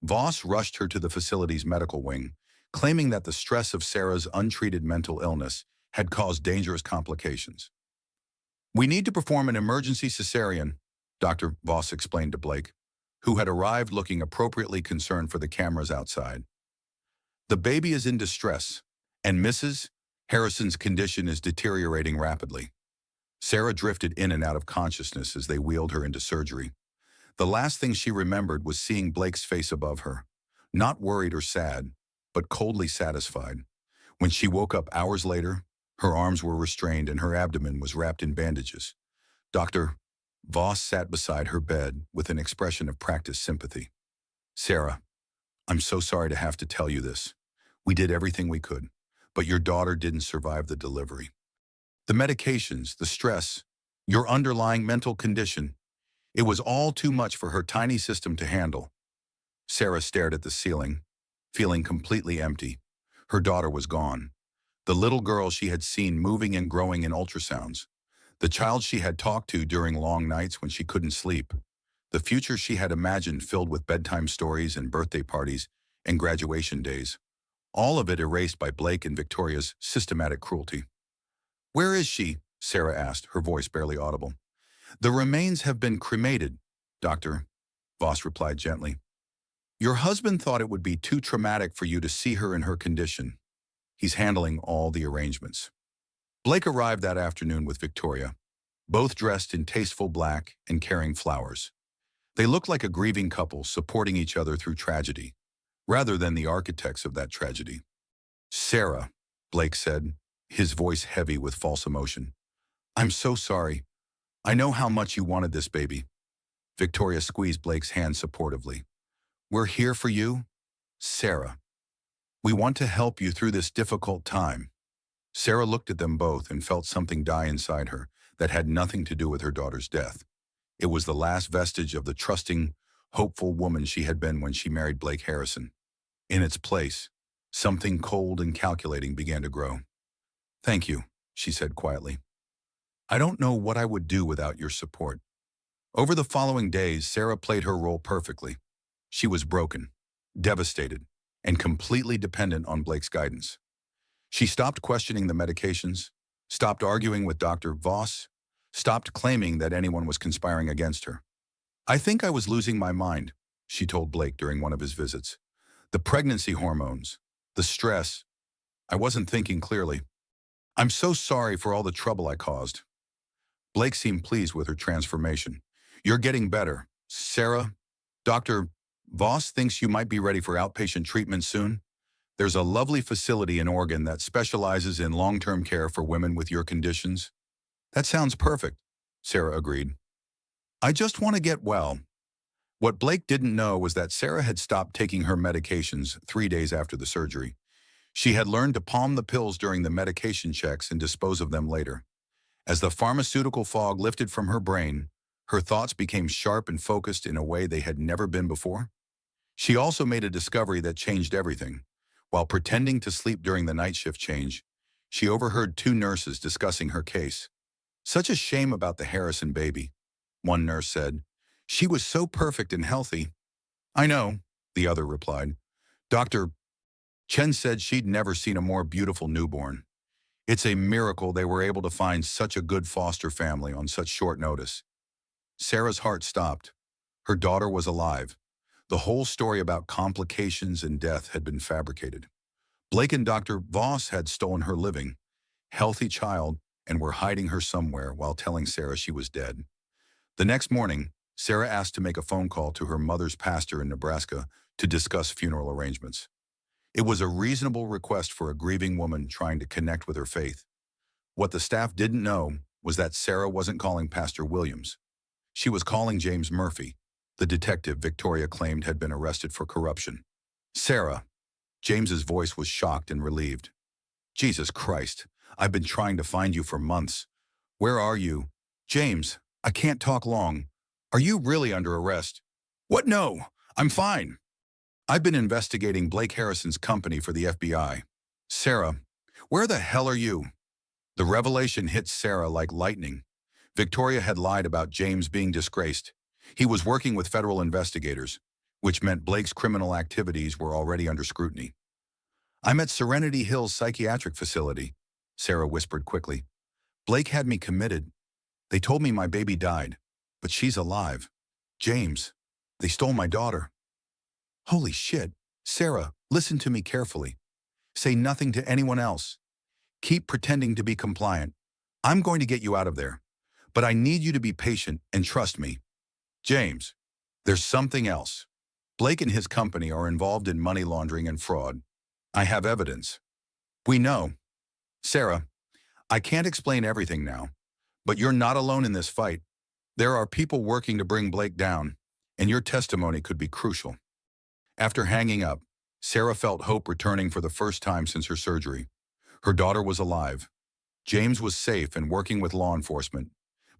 Voss rushed her to the facility's medical wing, claiming that the stress of Sarah's untreated mental illness had caused dangerous complications. We need to perform an emergency cesarean, Dr. Voss explained to Blake, who had arrived looking appropriately concerned for the cameras outside. The baby is in distress, and Mrs. Harrison's condition is deteriorating rapidly. Sarah drifted in and out of consciousness as they wheeled her into surgery. The last thing she remembered was seeing Blake's face above her, not worried or sad, but coldly satisfied. When she woke up hours later, her arms were restrained and her abdomen was wrapped in bandages. Dr. Voss sat beside her bed with an expression of practiced sympathy. Sarah, I'm so sorry to have to tell you this. We did everything we could, but your daughter didn't survive the delivery. The medications, the stress, your underlying mental condition, it was all too much for her tiny system to handle. Sarah stared at the ceiling, feeling completely empty. Her daughter was gone. The little girl she had seen moving and growing in ultrasounds. The child she had talked to during long nights when she couldn't sleep. The future she had imagined filled with bedtime stories and birthday parties and graduation days. All of it erased by Blake and Victoria's systematic cruelty. Where is she? Sarah asked, her voice barely audible. The remains have been cremated, Doctor, Voss replied gently. Your husband thought it would be too traumatic for you to see her in her condition. He's handling all the arrangements. Blake arrived that afternoon with Victoria, both dressed in tasteful black and carrying flowers. They looked like a grieving couple supporting each other through tragedy, rather than the architects of that tragedy. Sarah, Blake said, his voice heavy with false emotion. I'm so sorry. I know how much you wanted this baby. Victoria squeezed Blake's hand supportively. We're here for you, Sarah. We want to help you through this difficult time. Sarah looked at them both and felt something die inside her that had nothing to do with her daughter's death. It was the last vestige of the trusting, hopeful woman she had been when she married Blake Harrison. In its place, something cold and calculating began to grow. Thank you, she said quietly. I don't know what I would do without your support. Over the following days, Sarah played her role perfectly. She was broken, devastated, and completely dependent on Blake's guidance. She stopped questioning the medications, stopped arguing with Dr. Voss, stopped claiming that anyone was conspiring against her. I think I was losing my mind, she told Blake during one of his visits. The pregnancy hormones, the stress. I wasn't thinking clearly. I'm so sorry for all the trouble I caused. Blake seemed pleased with her transformation. You're getting better. Sarah, Dr. Voss thinks you might be ready for outpatient treatment soon. There's a lovely facility in Oregon that specializes in long-term care for women with your conditions. That sounds perfect, Sarah agreed. I just want to get well. What Blake didn't know was that Sarah had stopped taking her medications 3 days after the surgery. She had learned to palm the pills during the medication checks and dispose of them later. As the pharmaceutical fog lifted from her brain, her thoughts became sharp and focused in a way they had never been before. She also made a discovery that changed everything. While pretending to sleep during the night shift change, she overheard 2 nurses discussing her case. Such a shame about the Harrison baby, one nurse said. She was so perfect and healthy. I know, the other replied. Dr. Chen said she'd never seen a more beautiful newborn. It's a miracle they were able to find such a good foster family on such short notice. Sarah's heart stopped. Her daughter was alive. The whole story about complications and death had been fabricated. Blake and Dr. Voss had stolen her living, healthy child, and were hiding her somewhere while telling Sarah she was dead. The next morning, Sarah asked to make a phone call to her mother's pastor in Nebraska to discuss funeral arrangements. It was a reasonable request for a grieving woman trying to connect with her faith. What the staff didn't know was that Sarah wasn't calling Pastor Williams. She was calling James Murphy, the detective Victoria claimed had been arrested for corruption. Sarah. James's voice was shocked and relieved. Jesus Christ, I've been trying to find you for months. Where are you? James, I can't talk long. Are you really under arrest? What? No, I'm fine. I've been investigating Blake Harrison's company for the FBI. Sarah, where the hell are you? The revelation hit Sarah like lightning. Victoria had lied about James being disgraced. He was working with federal investigators, which meant Blake's criminal activities were already under scrutiny. I'm at Serenity Hills Psychiatric Facility, Sarah whispered quickly. Blake had me committed. They told me my baby died, but she's alive. James, they stole my daughter. Holy shit. Sarah, listen to me carefully. Say nothing to anyone else. Keep pretending to be compliant. I'm going to get you out of there, but I need you to be patient and trust me. James, there's something else. Blake and his company are involved in money laundering and fraud. I have evidence. We know. Sarah, I can't explain everything now, but you're not alone in this fight. There are people working to bring Blake down, and your testimony could be crucial. After hanging up, Sarah felt hope returning for the first time since her surgery. Her daughter was alive. James was safe and working with law enforcement.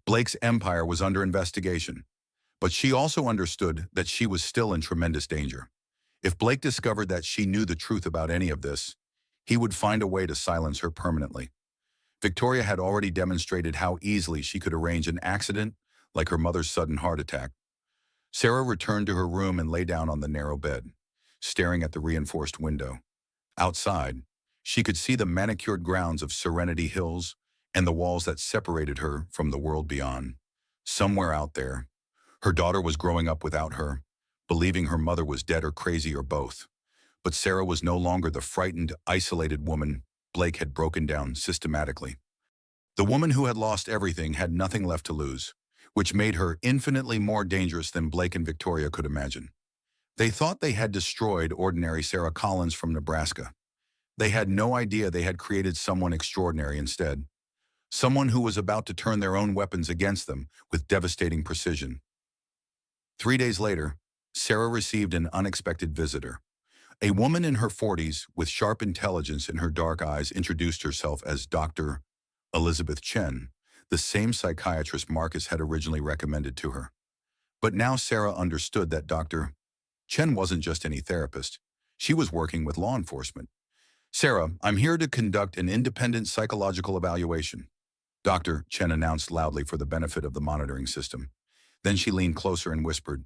Blake's empire was under investigation. But she also understood that she was still in tremendous danger. If Blake discovered that she knew the truth about any of this, he would find a way to silence her permanently. Victoria had already demonstrated how easily she could arrange an accident, like her mother's sudden heart attack. Sarah returned to her room and lay down on the narrow bed, staring at the reinforced window. Outside, she could see the manicured grounds of Serenity Hills and the walls that separated her from the world beyond. Somewhere out there, her daughter was growing up without her, believing her mother was dead or crazy or both. But Sarah was no longer the frightened, isolated woman Blake had broken down systematically. The woman who had lost everything had nothing left to lose, which made her infinitely more dangerous than Blake and Victoria could imagine. They thought they had destroyed ordinary Sarah Collins from Nebraska. They had no idea they had created someone extraordinary instead. Someone who was about to turn their own weapons against them with devastating precision. 3 days later, Sarah received an unexpected visitor. A woman in her 40s with sharp intelligence in her dark eyes introduced herself as Dr. Elizabeth Chen, the same psychiatrist Marcus had originally recommended to her. But now Sarah understood that Dr. Chen wasn't just any therapist. She was working with law enforcement. "Sarah, I'm here to conduct an independent psychological evaluation," Dr. Chen announced loudly for the benefit of the monitoring system. Then she leaned closer and whispered,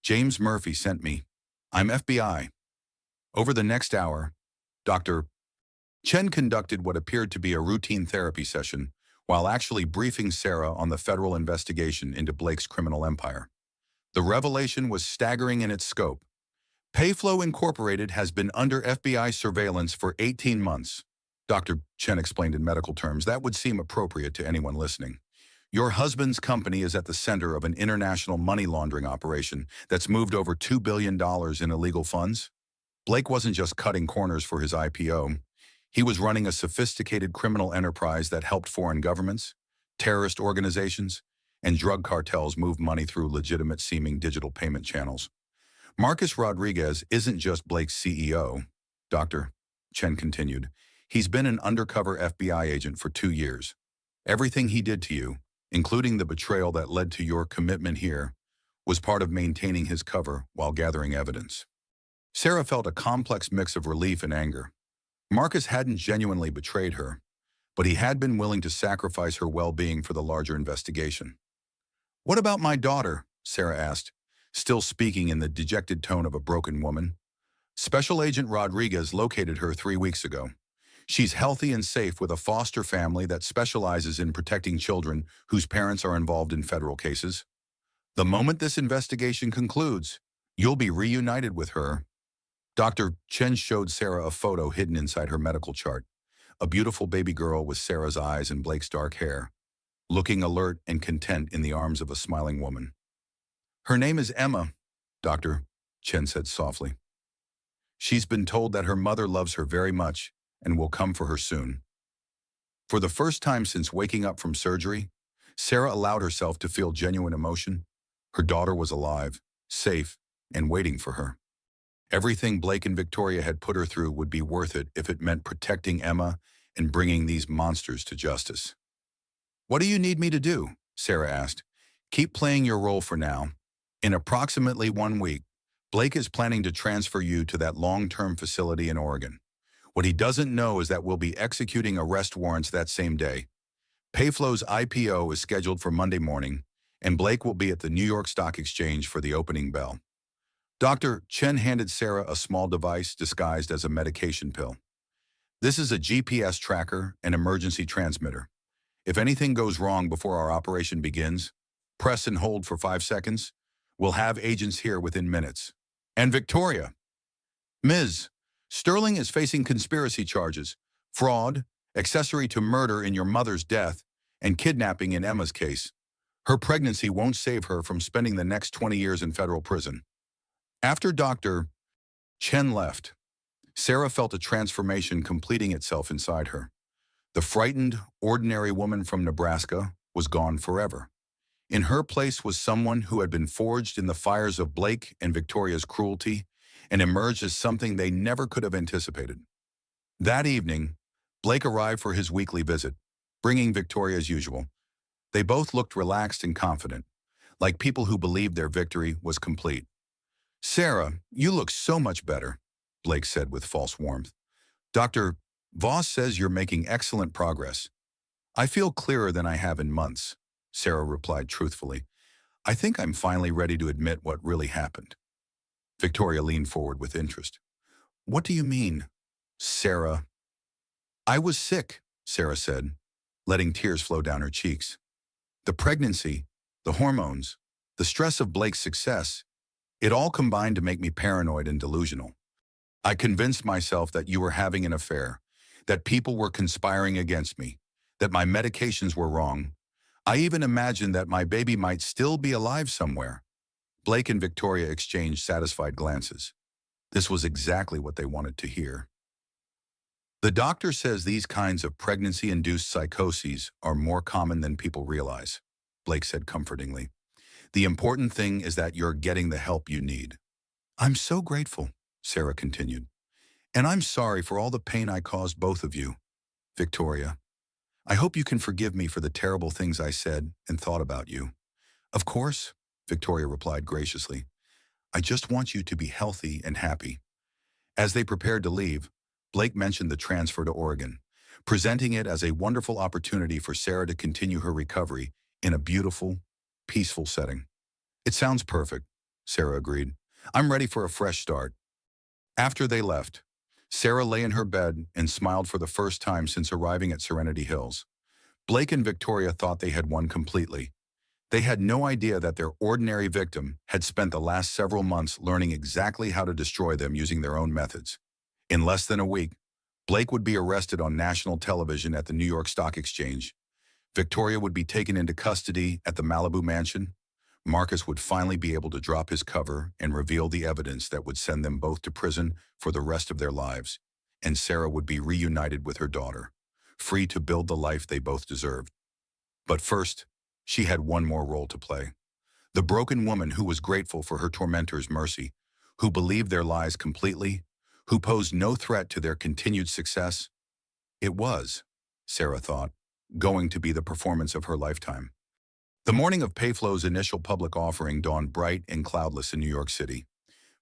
"James Murphy sent me. I'm FBI." Over the next hour, Dr. Chen conducted what appeared to be a routine therapy session while actually briefing Sarah on the federal investigation into Blake's criminal empire. The revelation was staggering in its scope. Payflow Incorporated has been under FBI surveillance for 18 months. Dr. Chen explained in medical terms that would seem appropriate to anyone listening. Your husband's company is at the center of an international money laundering operation that's moved over $2 billion in illegal funds. Blake wasn't just cutting corners for his IPO. He was running a sophisticated criminal enterprise that helped foreign governments, terrorist organizations, and drug cartels move money through legitimate-seeming digital payment channels. Marcus Rodriguez isn't just Blake's CEO, Dr. Chen continued. He's been an undercover FBI agent for 2 years. Everything he did to you, including the betrayal that led to your commitment here, was part of maintaining his cover while gathering evidence. Sarah felt a complex mix of relief and anger. Marcus hadn't genuinely betrayed her, but he had been willing to sacrifice her well-being for the larger investigation. "What about my daughter?" Sarah asked, still speaking in the dejected tone of a broken woman. "Special Agent Rodriguez located her 3 weeks ago. She's healthy and safe with a foster family that specializes in protecting children whose parents are involved in federal cases. The moment this investigation concludes, you'll be reunited with her." Dr. Chen showed Sarah a photo hidden inside her medical chart. A beautiful baby girl with Sarah's eyes and Blake's dark hair, looking alert and content in the arms of a smiling woman. "Her name is Emma," Dr. Chen said softly. "She's been told that her mother loves her very much and will come for her soon." For the first time since waking up from surgery, Sarah allowed herself to feel genuine emotion. Her daughter was alive, safe, and waiting for her. Everything Blake and Victoria had put her through would be worth it if it meant protecting Emma and bringing these monsters to justice. "What do you need me to do?" Sarah asked. "Keep playing your role for now. In approximately 1 week, Blake is planning to transfer you to that long-term facility in Oregon. What he doesn't know is that we'll be executing arrest warrants that same day. Payflow's IPO is scheduled for Monday morning, and Blake will be at the New York Stock Exchange for the opening bell." Dr. Chen handed Sarah a small device disguised as a medication pill. "This is a GPS tracker and emergency transmitter. If anything goes wrong before our operation begins, press and hold for 5 seconds. We'll have agents here within minutes." "And Victoria?" "Ms. Sterling is facing conspiracy charges, fraud, accessory to murder in your mother's death, and kidnapping in Emma's case. Her pregnancy won't save her from spending the next 20 years in federal prison." After Dr. Chen left, Sarah felt a transformation completing itself inside her. The frightened, ordinary woman from Nebraska was gone forever. In her place was someone who had been forged in the fires of Blake and Victoria's cruelty and emerged as something they never could have anticipated. That evening, Blake arrived for his weekly visit, bringing Victoria as usual. They both looked relaxed and confident, like people who believed their victory was complete. "Sarah, you look so much better," Blake said with false warmth. "Dr. Voss says you're making excellent progress." "I feel clearer than I have in months," Sarah replied truthfully. "I think I'm finally ready to admit what really happened." Victoria leaned forward with interest. "What do you mean, Sarah?" "I was sick," Sarah said. letting tears flow down her cheeks. The pregnancy, the hormones, the stress of Blake's success, it all combined to make me paranoid and delusional. I convinced myself that you were having an affair, that people were conspiring against me, that my medications were wrong. I even imagined that my baby might still be alive somewhere. Blake and Victoria exchanged satisfied glances. This was exactly what they wanted to hear. The doctor says these kinds of pregnancy-induced psychoses are more common than people realize, Blake said comfortingly. The important thing is that you're getting the help you need. I'm so grateful, Sarah continued. And I'm sorry for all the pain I caused both of you. Victoria, I hope you can forgive me for the terrible things I said and thought about you. Of course, Victoria replied graciously. I just want you to be healthy and happy. As they prepared to leave, Blake mentioned the transfer to Oregon, presenting it as a wonderful opportunity for Sarah to continue her recovery in a beautiful, peaceful setting. It sounds perfect, Sarah agreed. I'm ready for a fresh start. After they left, Sarah lay in her bed and smiled for the first time since arriving at Serenity Hills. Blake and Victoria thought they had won completely. They had no idea that their ordinary victim had spent the last several months learning exactly how to destroy them using their own methods. In less than a week, Blake would be arrested on national television at the New York Stock Exchange. Victoria would be taken into custody at the Malibu mansion. Marcus would finally be able to drop his cover and reveal the evidence that would send them both to prison for the rest of their lives. And Sarah would be reunited with her daughter, free to build the life they both deserved. But first, she had one more role to play. The broken woman who was grateful for her tormentor's mercy, who believed their lies completely, who posed no threat to their continued success. It was, Sarah thought, going to be the performance of her lifetime. The morning of Payflow's initial public offering dawned bright and cloudless in New York City.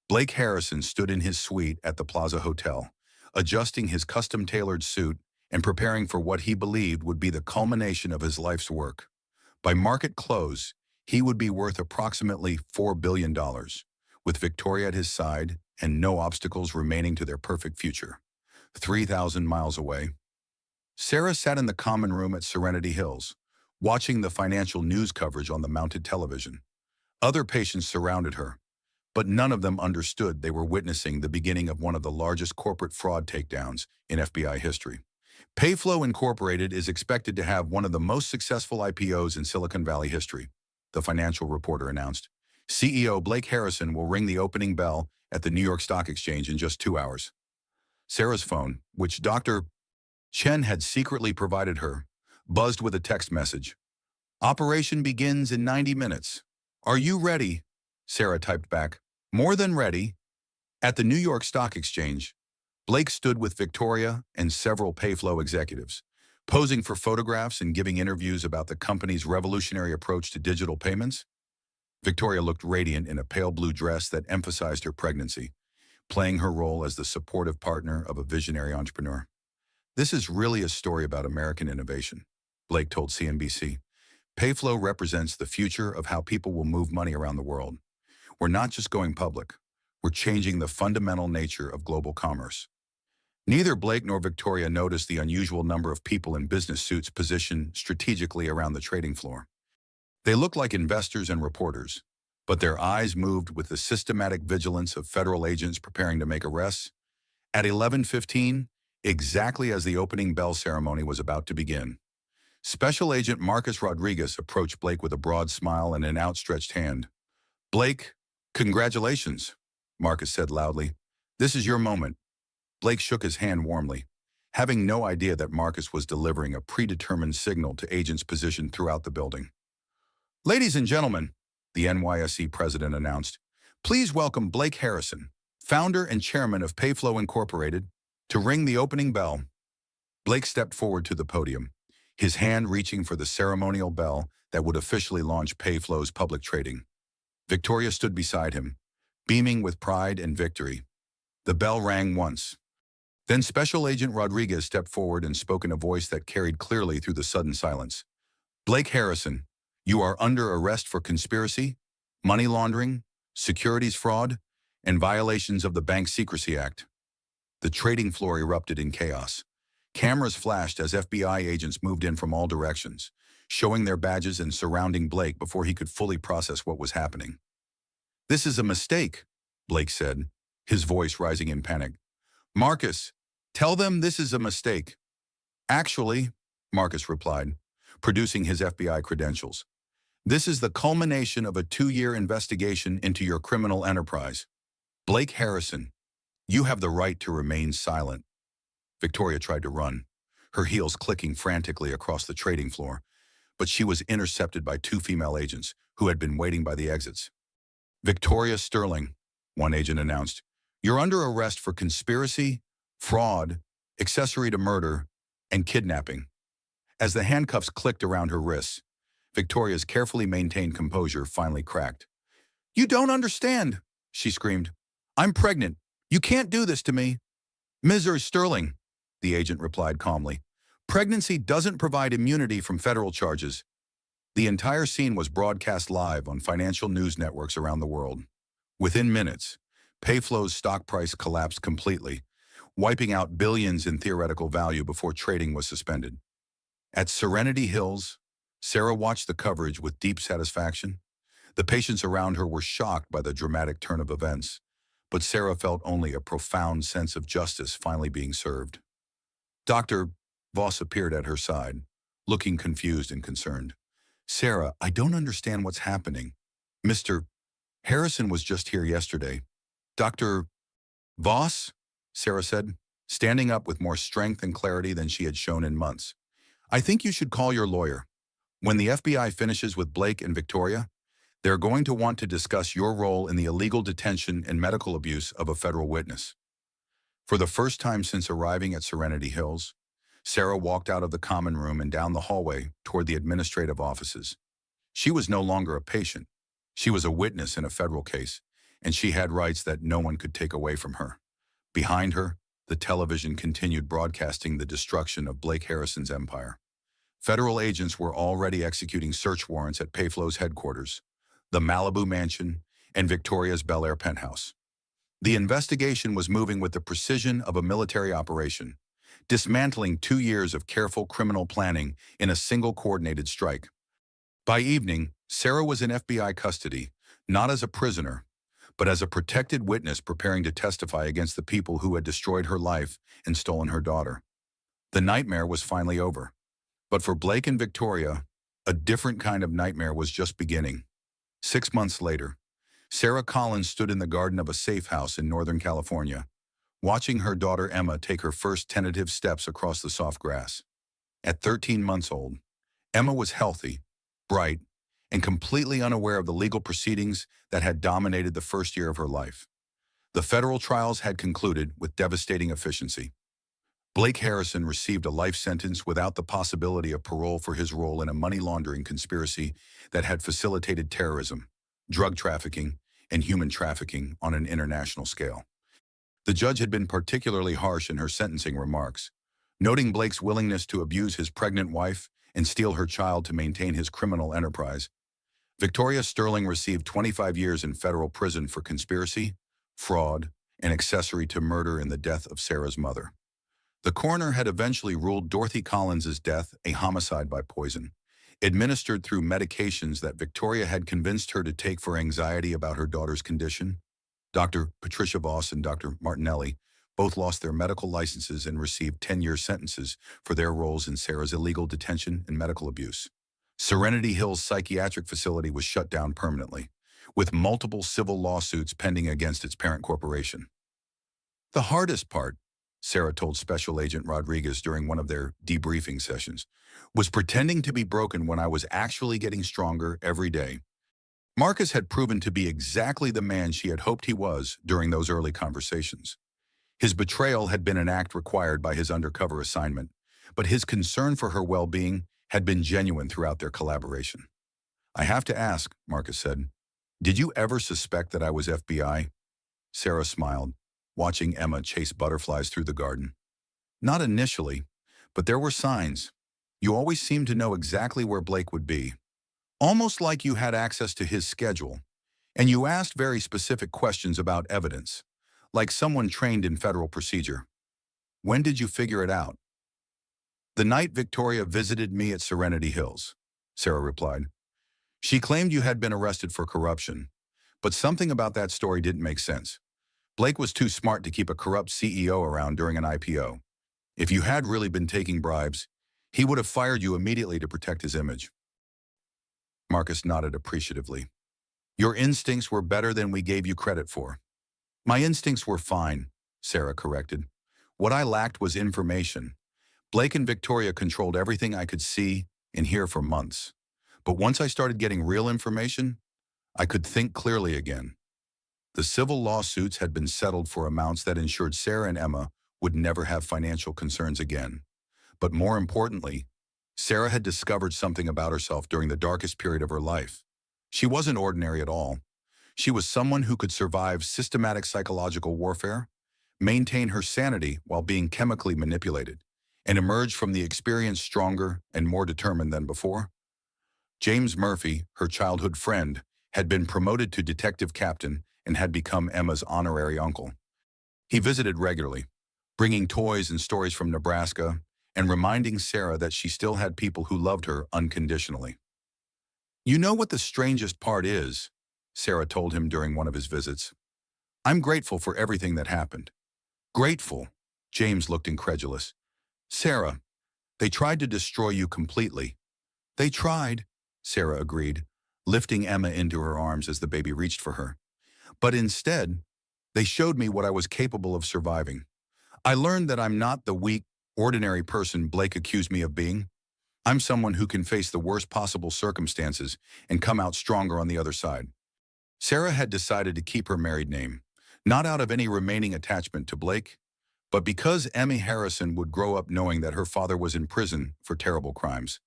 Blake Harrison stood in his suite at the Plaza Hotel, adjusting his custom-tailored suit and preparing for what he believed would be the culmination of his life's work. By market close, he would be worth approximately $4 billion, with Victoria at his side and no obstacles remaining to their perfect future. 3,000 miles away, Sarah sat in the common room at Serenity Hills, watching the financial news coverage on the mounted television. Other patients surrounded her, but none of them understood they were witnessing the beginning of one of the largest corporate fraud takedowns in FBI history. Payflow Incorporated is expected to have one of the most successful IPOs in Silicon Valley history, the financial reporter announced. CEO Blake Harrison will ring the opening bell at the New York Stock Exchange in just 2 hours. Sarah's phone, which Dr. Chen had secretly provided her, buzzed with a text message. Operation begins in 90 minutes. Are you ready? Sarah typed back. More than ready. At the New York Stock Exchange, Blake stood with Victoria and several Payflow executives, posing for photographs and giving interviews about the company's revolutionary approach to digital payments. Victoria looked radiant in a pale blue dress that emphasized her pregnancy, playing her role as the supportive partner of a visionary entrepreneur. This is really a story about American innovation, Blake told CNBC. Payflow represents the future of how people will move money around the world. We're not just going public. We're changing the fundamental nature of global commerce. Neither Blake nor Victoria noticed the unusual number of people in business suits positioned strategically around the trading floor. They looked like investors and reporters, but their eyes moved with the systematic vigilance of federal agents preparing to make arrests. At 11:15, exactly as the opening bell ceremony was about to begin, Special Agent Marcus Rodriguez approached Blake with a broad smile and an outstretched hand. Blake, congratulations, Marcus said loudly. This is your moment. Blake shook his hand warmly, having no idea that Marcus was delivering a predetermined signal to agents positioned throughout the building. Ladies and gentlemen, the NYSE president announced, please welcome Blake Harrison, founder and chairman of Payflow Incorporated, to ring the opening bell. Blake stepped forward to the podium, his hand reaching for the ceremonial bell that would officially launch Payflow's public trading. Victoria stood beside him, beaming with pride and victory. The bell rang once. Then Special Agent Rodriguez stepped forward and spoke in a voice that carried clearly through the sudden silence. Blake Harrison, you are under arrest for conspiracy, money laundering, securities fraud, and violations of the Bank Secrecy Act. The trading floor erupted in chaos. Cameras flashed as FBI agents moved in from all directions, showing their badges and surrounding Blake before he could fully process what was happening. "This is a mistake," Blake said, his voice rising in panic. "Marcus, tell them this is a mistake." "Actually," Marcus replied, producing his FBI credentials, "this is the culmination of a 2-year investigation into your criminal enterprise. Blake Harrison, you have the right to remain silent." Victoria tried to run, her heels clicking frantically across the trading floor, but she was intercepted by 2 female agents who had been waiting by the exits. "Victoria Sterling," one agent announced, "you're under arrest for conspiracy, fraud, accessory to murder, and kidnapping." As the handcuffs clicked around her wrists, Victoria's carefully maintained composure finally cracked. "You don't understand," she screamed. "I'm pregnant. You can't do this to me." "Ms. Sterling," the agent replied calmly, "pregnancy doesn't provide immunity from federal charges." The entire scene was broadcast live on financial news networks around the world. Within minutes, Payflow's stock price collapsed completely, wiping out billions in theoretical value before trading was suspended. At Serenity Hills, Sarah watched the coverage with deep satisfaction. The patients around her were shocked by the dramatic turn of events, but Sarah felt only a profound sense of justice finally being served. Dr. Voss appeared at her side, looking confused and concerned. "Sarah, I don't understand what's happening. Mr. Harrison was just here yesterday." "Dr. Voss?" Sarah said, standing up with more strength and clarity than she had shown in months. "I think you should call your lawyer. When the FBI finishes with Blake and Victoria, they're going to want to discuss your role in the illegal detention and medical abuse of a federal witness." For the first time since arriving at Serenity Hills, Sarah walked out of the common room and down the hallway toward the administrative offices. She was no longer a patient. She was a witness in a federal case, and she had rights that no one could take away from her. Behind her, the television continued broadcasting the destruction of Blake Harrison's empire. Federal agents were already executing search warrants at Payflow's headquarters, the Malibu mansion, and Victoria's Bel Air penthouse. The investigation was moving with the precision of a military operation, dismantling 2 years of careful criminal planning in a single coordinated strike. By evening, Sarah was in FBI custody, not as a prisoner, but as a protected witness preparing to testify against the people who had destroyed her life and stolen her daughter. The nightmare was finally over. But for Blake and Victoria, a different kind of nightmare was just beginning. 6 months later, Sarah Collins stood in the garden of a safe house in Northern California, watching her daughter Emma take her first tentative steps across the soft grass. At 13 months old, Emma was healthy, bright, and completely unaware of the legal proceedings that had dominated the first year of her life. The federal trials had concluded with devastating efficiency. Blake Harrison received a life sentence without the possibility of parole for his role in a money laundering conspiracy that had facilitated terrorism, drug trafficking, and human trafficking on an international scale. The judge had been particularly harsh in her sentencing remarks, noting Blake's willingness to abuse his pregnant wife and steal her child to maintain his criminal enterprise. Victoria Sterling received 25 years in federal prison for conspiracy, fraud, and accessory to murder in the death of Sarah's mother. The coroner had eventually ruled Dorothy Collins's death a homicide by poison, administered through medications that Victoria had convinced her to take for anxiety about her daughter's condition. Dr. Patricia Voss and Dr. Martinelli both lost their medical licenses and received 10-year sentences for their roles in Sarah's illegal detention and medical abuse. Serenity Hills Psychiatric Facility was shut down permanently, with multiple civil lawsuits pending against its parent corporation. "The hardest part," Sarah told Special Agent Rodriguez during one of their debriefing sessions, "was pretending to be broken when I was actually getting stronger every day." Marcus had proven to be exactly the man she had hoped he was during those early conversations. His betrayal had been an act required by his undercover assignment, but his concern for her well-being had been genuine throughout their collaboration. "I have to ask," Marcus said, "did you ever suspect that I was FBI?" Sarah smiled, watching Emma chase butterflies through the garden. "Not initially, but there were signs. You always seemed to know exactly where Blake would be, almost like you had access to his schedule, and you asked very specific questions about evidence, like someone trained in federal procedure. When did you figure it out?" "The night Victoria visited me at Serenity Hills," Sarah replied. "She claimed you had been arrested for corruption, but something about that story didn't make sense. Blake was too smart to keep a corrupt CEO around during an IPO. If you had really been taking bribes, he would have fired you immediately to protect his image." Marcus nodded appreciatively. "Your instincts were better than we gave you credit for." "My instincts were fine," Sarah corrected. "What I lacked was information. Blake and Victoria controlled everything I could see and hear for months. But once I started getting real information, I could think clearly again." The civil lawsuits had been settled for amounts that ensured Sarah and Emma would never have financial concerns again. But more importantly, Sarah had discovered something about herself during the darkest period of her life. She wasn't ordinary at all. She was someone who could survive systematic psychological warfare, maintain her sanity while being chemically manipulated, and emerge from the experience stronger and more determined than before. James Murphy, her childhood friend, had been promoted to detective captain and had become Emma's honorary uncle. He visited regularly, bringing toys and stories from Nebraska and reminding Sarah that she still had people who loved her unconditionally. "You know what the strangest part is?" Sarah told him during one of his visits. "I'm grateful for everything that happened." "Grateful?" James looked incredulous. "Sarah, they tried to destroy you completely." "They tried," Sarah agreed, lifting Emma into her arms as the baby reached for her. "But instead, they showed me what I was capable of surviving. I learned that I'm not the weak, ordinary person Blake accused me of being. I'm someone who can face the worst possible circumstances and come out stronger on the other side." Sarah had decided to keep her married name, not out of any remaining attachment to Blake, but because Emmy Harrison would grow up knowing that her father was in prison for terrible crimes.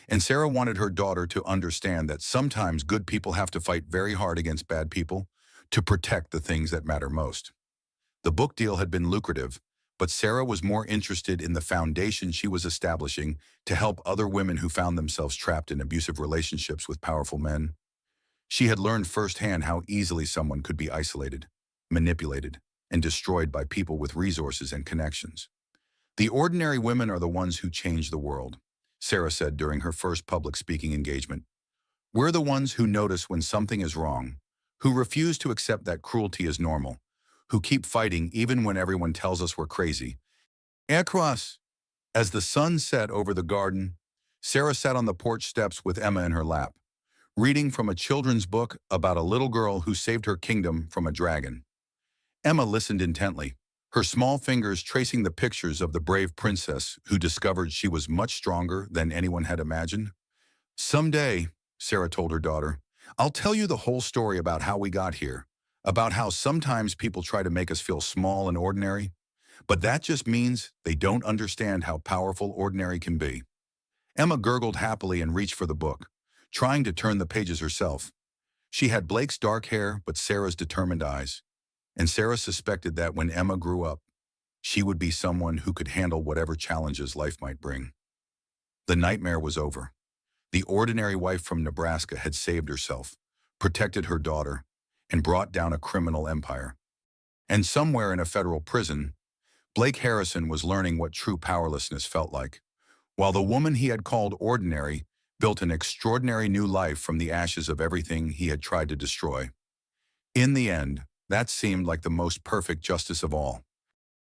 And Sarah wanted her daughter to understand that sometimes good people have to fight very hard against bad people to protect the things that matter most. The book deal had been lucrative, but Sarah was more interested in the foundation she was establishing to help other women who found themselves trapped in abusive relationships with powerful men. She had learned firsthand how easily someone could be isolated, manipulated, and destroyed by people with resources and connections. "The ordinary women are the ones who change the world," Sarah said during her first public speaking engagement. "We're the ones who notice when something is wrong, who refuse to accept that cruelty is normal, who keep fighting even when everyone tells us we're crazy." Across. As the sun set over the garden, Sarah sat on the porch steps with Emma in her lap, reading from a children's book about a little girl who saved her kingdom from a dragon. Emma listened intently, her small fingers tracing the pictures of the brave princess who discovered she was much stronger than anyone had imagined. "Someday," Sarah told her daughter, "I'll tell you the whole story about how we got here, about how sometimes people try to make us feel small and ordinary, but that just means they don't understand how powerful ordinary can be." Emma gurgled happily and reached for the book, trying to turn the pages herself. She had Blake's dark hair but Sarah's determined eyes, and Sarah suspected that when Emma grew up, she would be someone who could handle whatever challenges life might bring. The nightmare was over. The ordinary wife from Nebraska had saved herself, protected her daughter, and brought down a criminal empire. And somewhere in a federal prison, Blake Harrison was learning what true powerlessness felt like, while the woman he had called ordinary built an extraordinary new life from the ashes of everything he had tried to destroy. In the end, that seemed like the most perfect justice of all.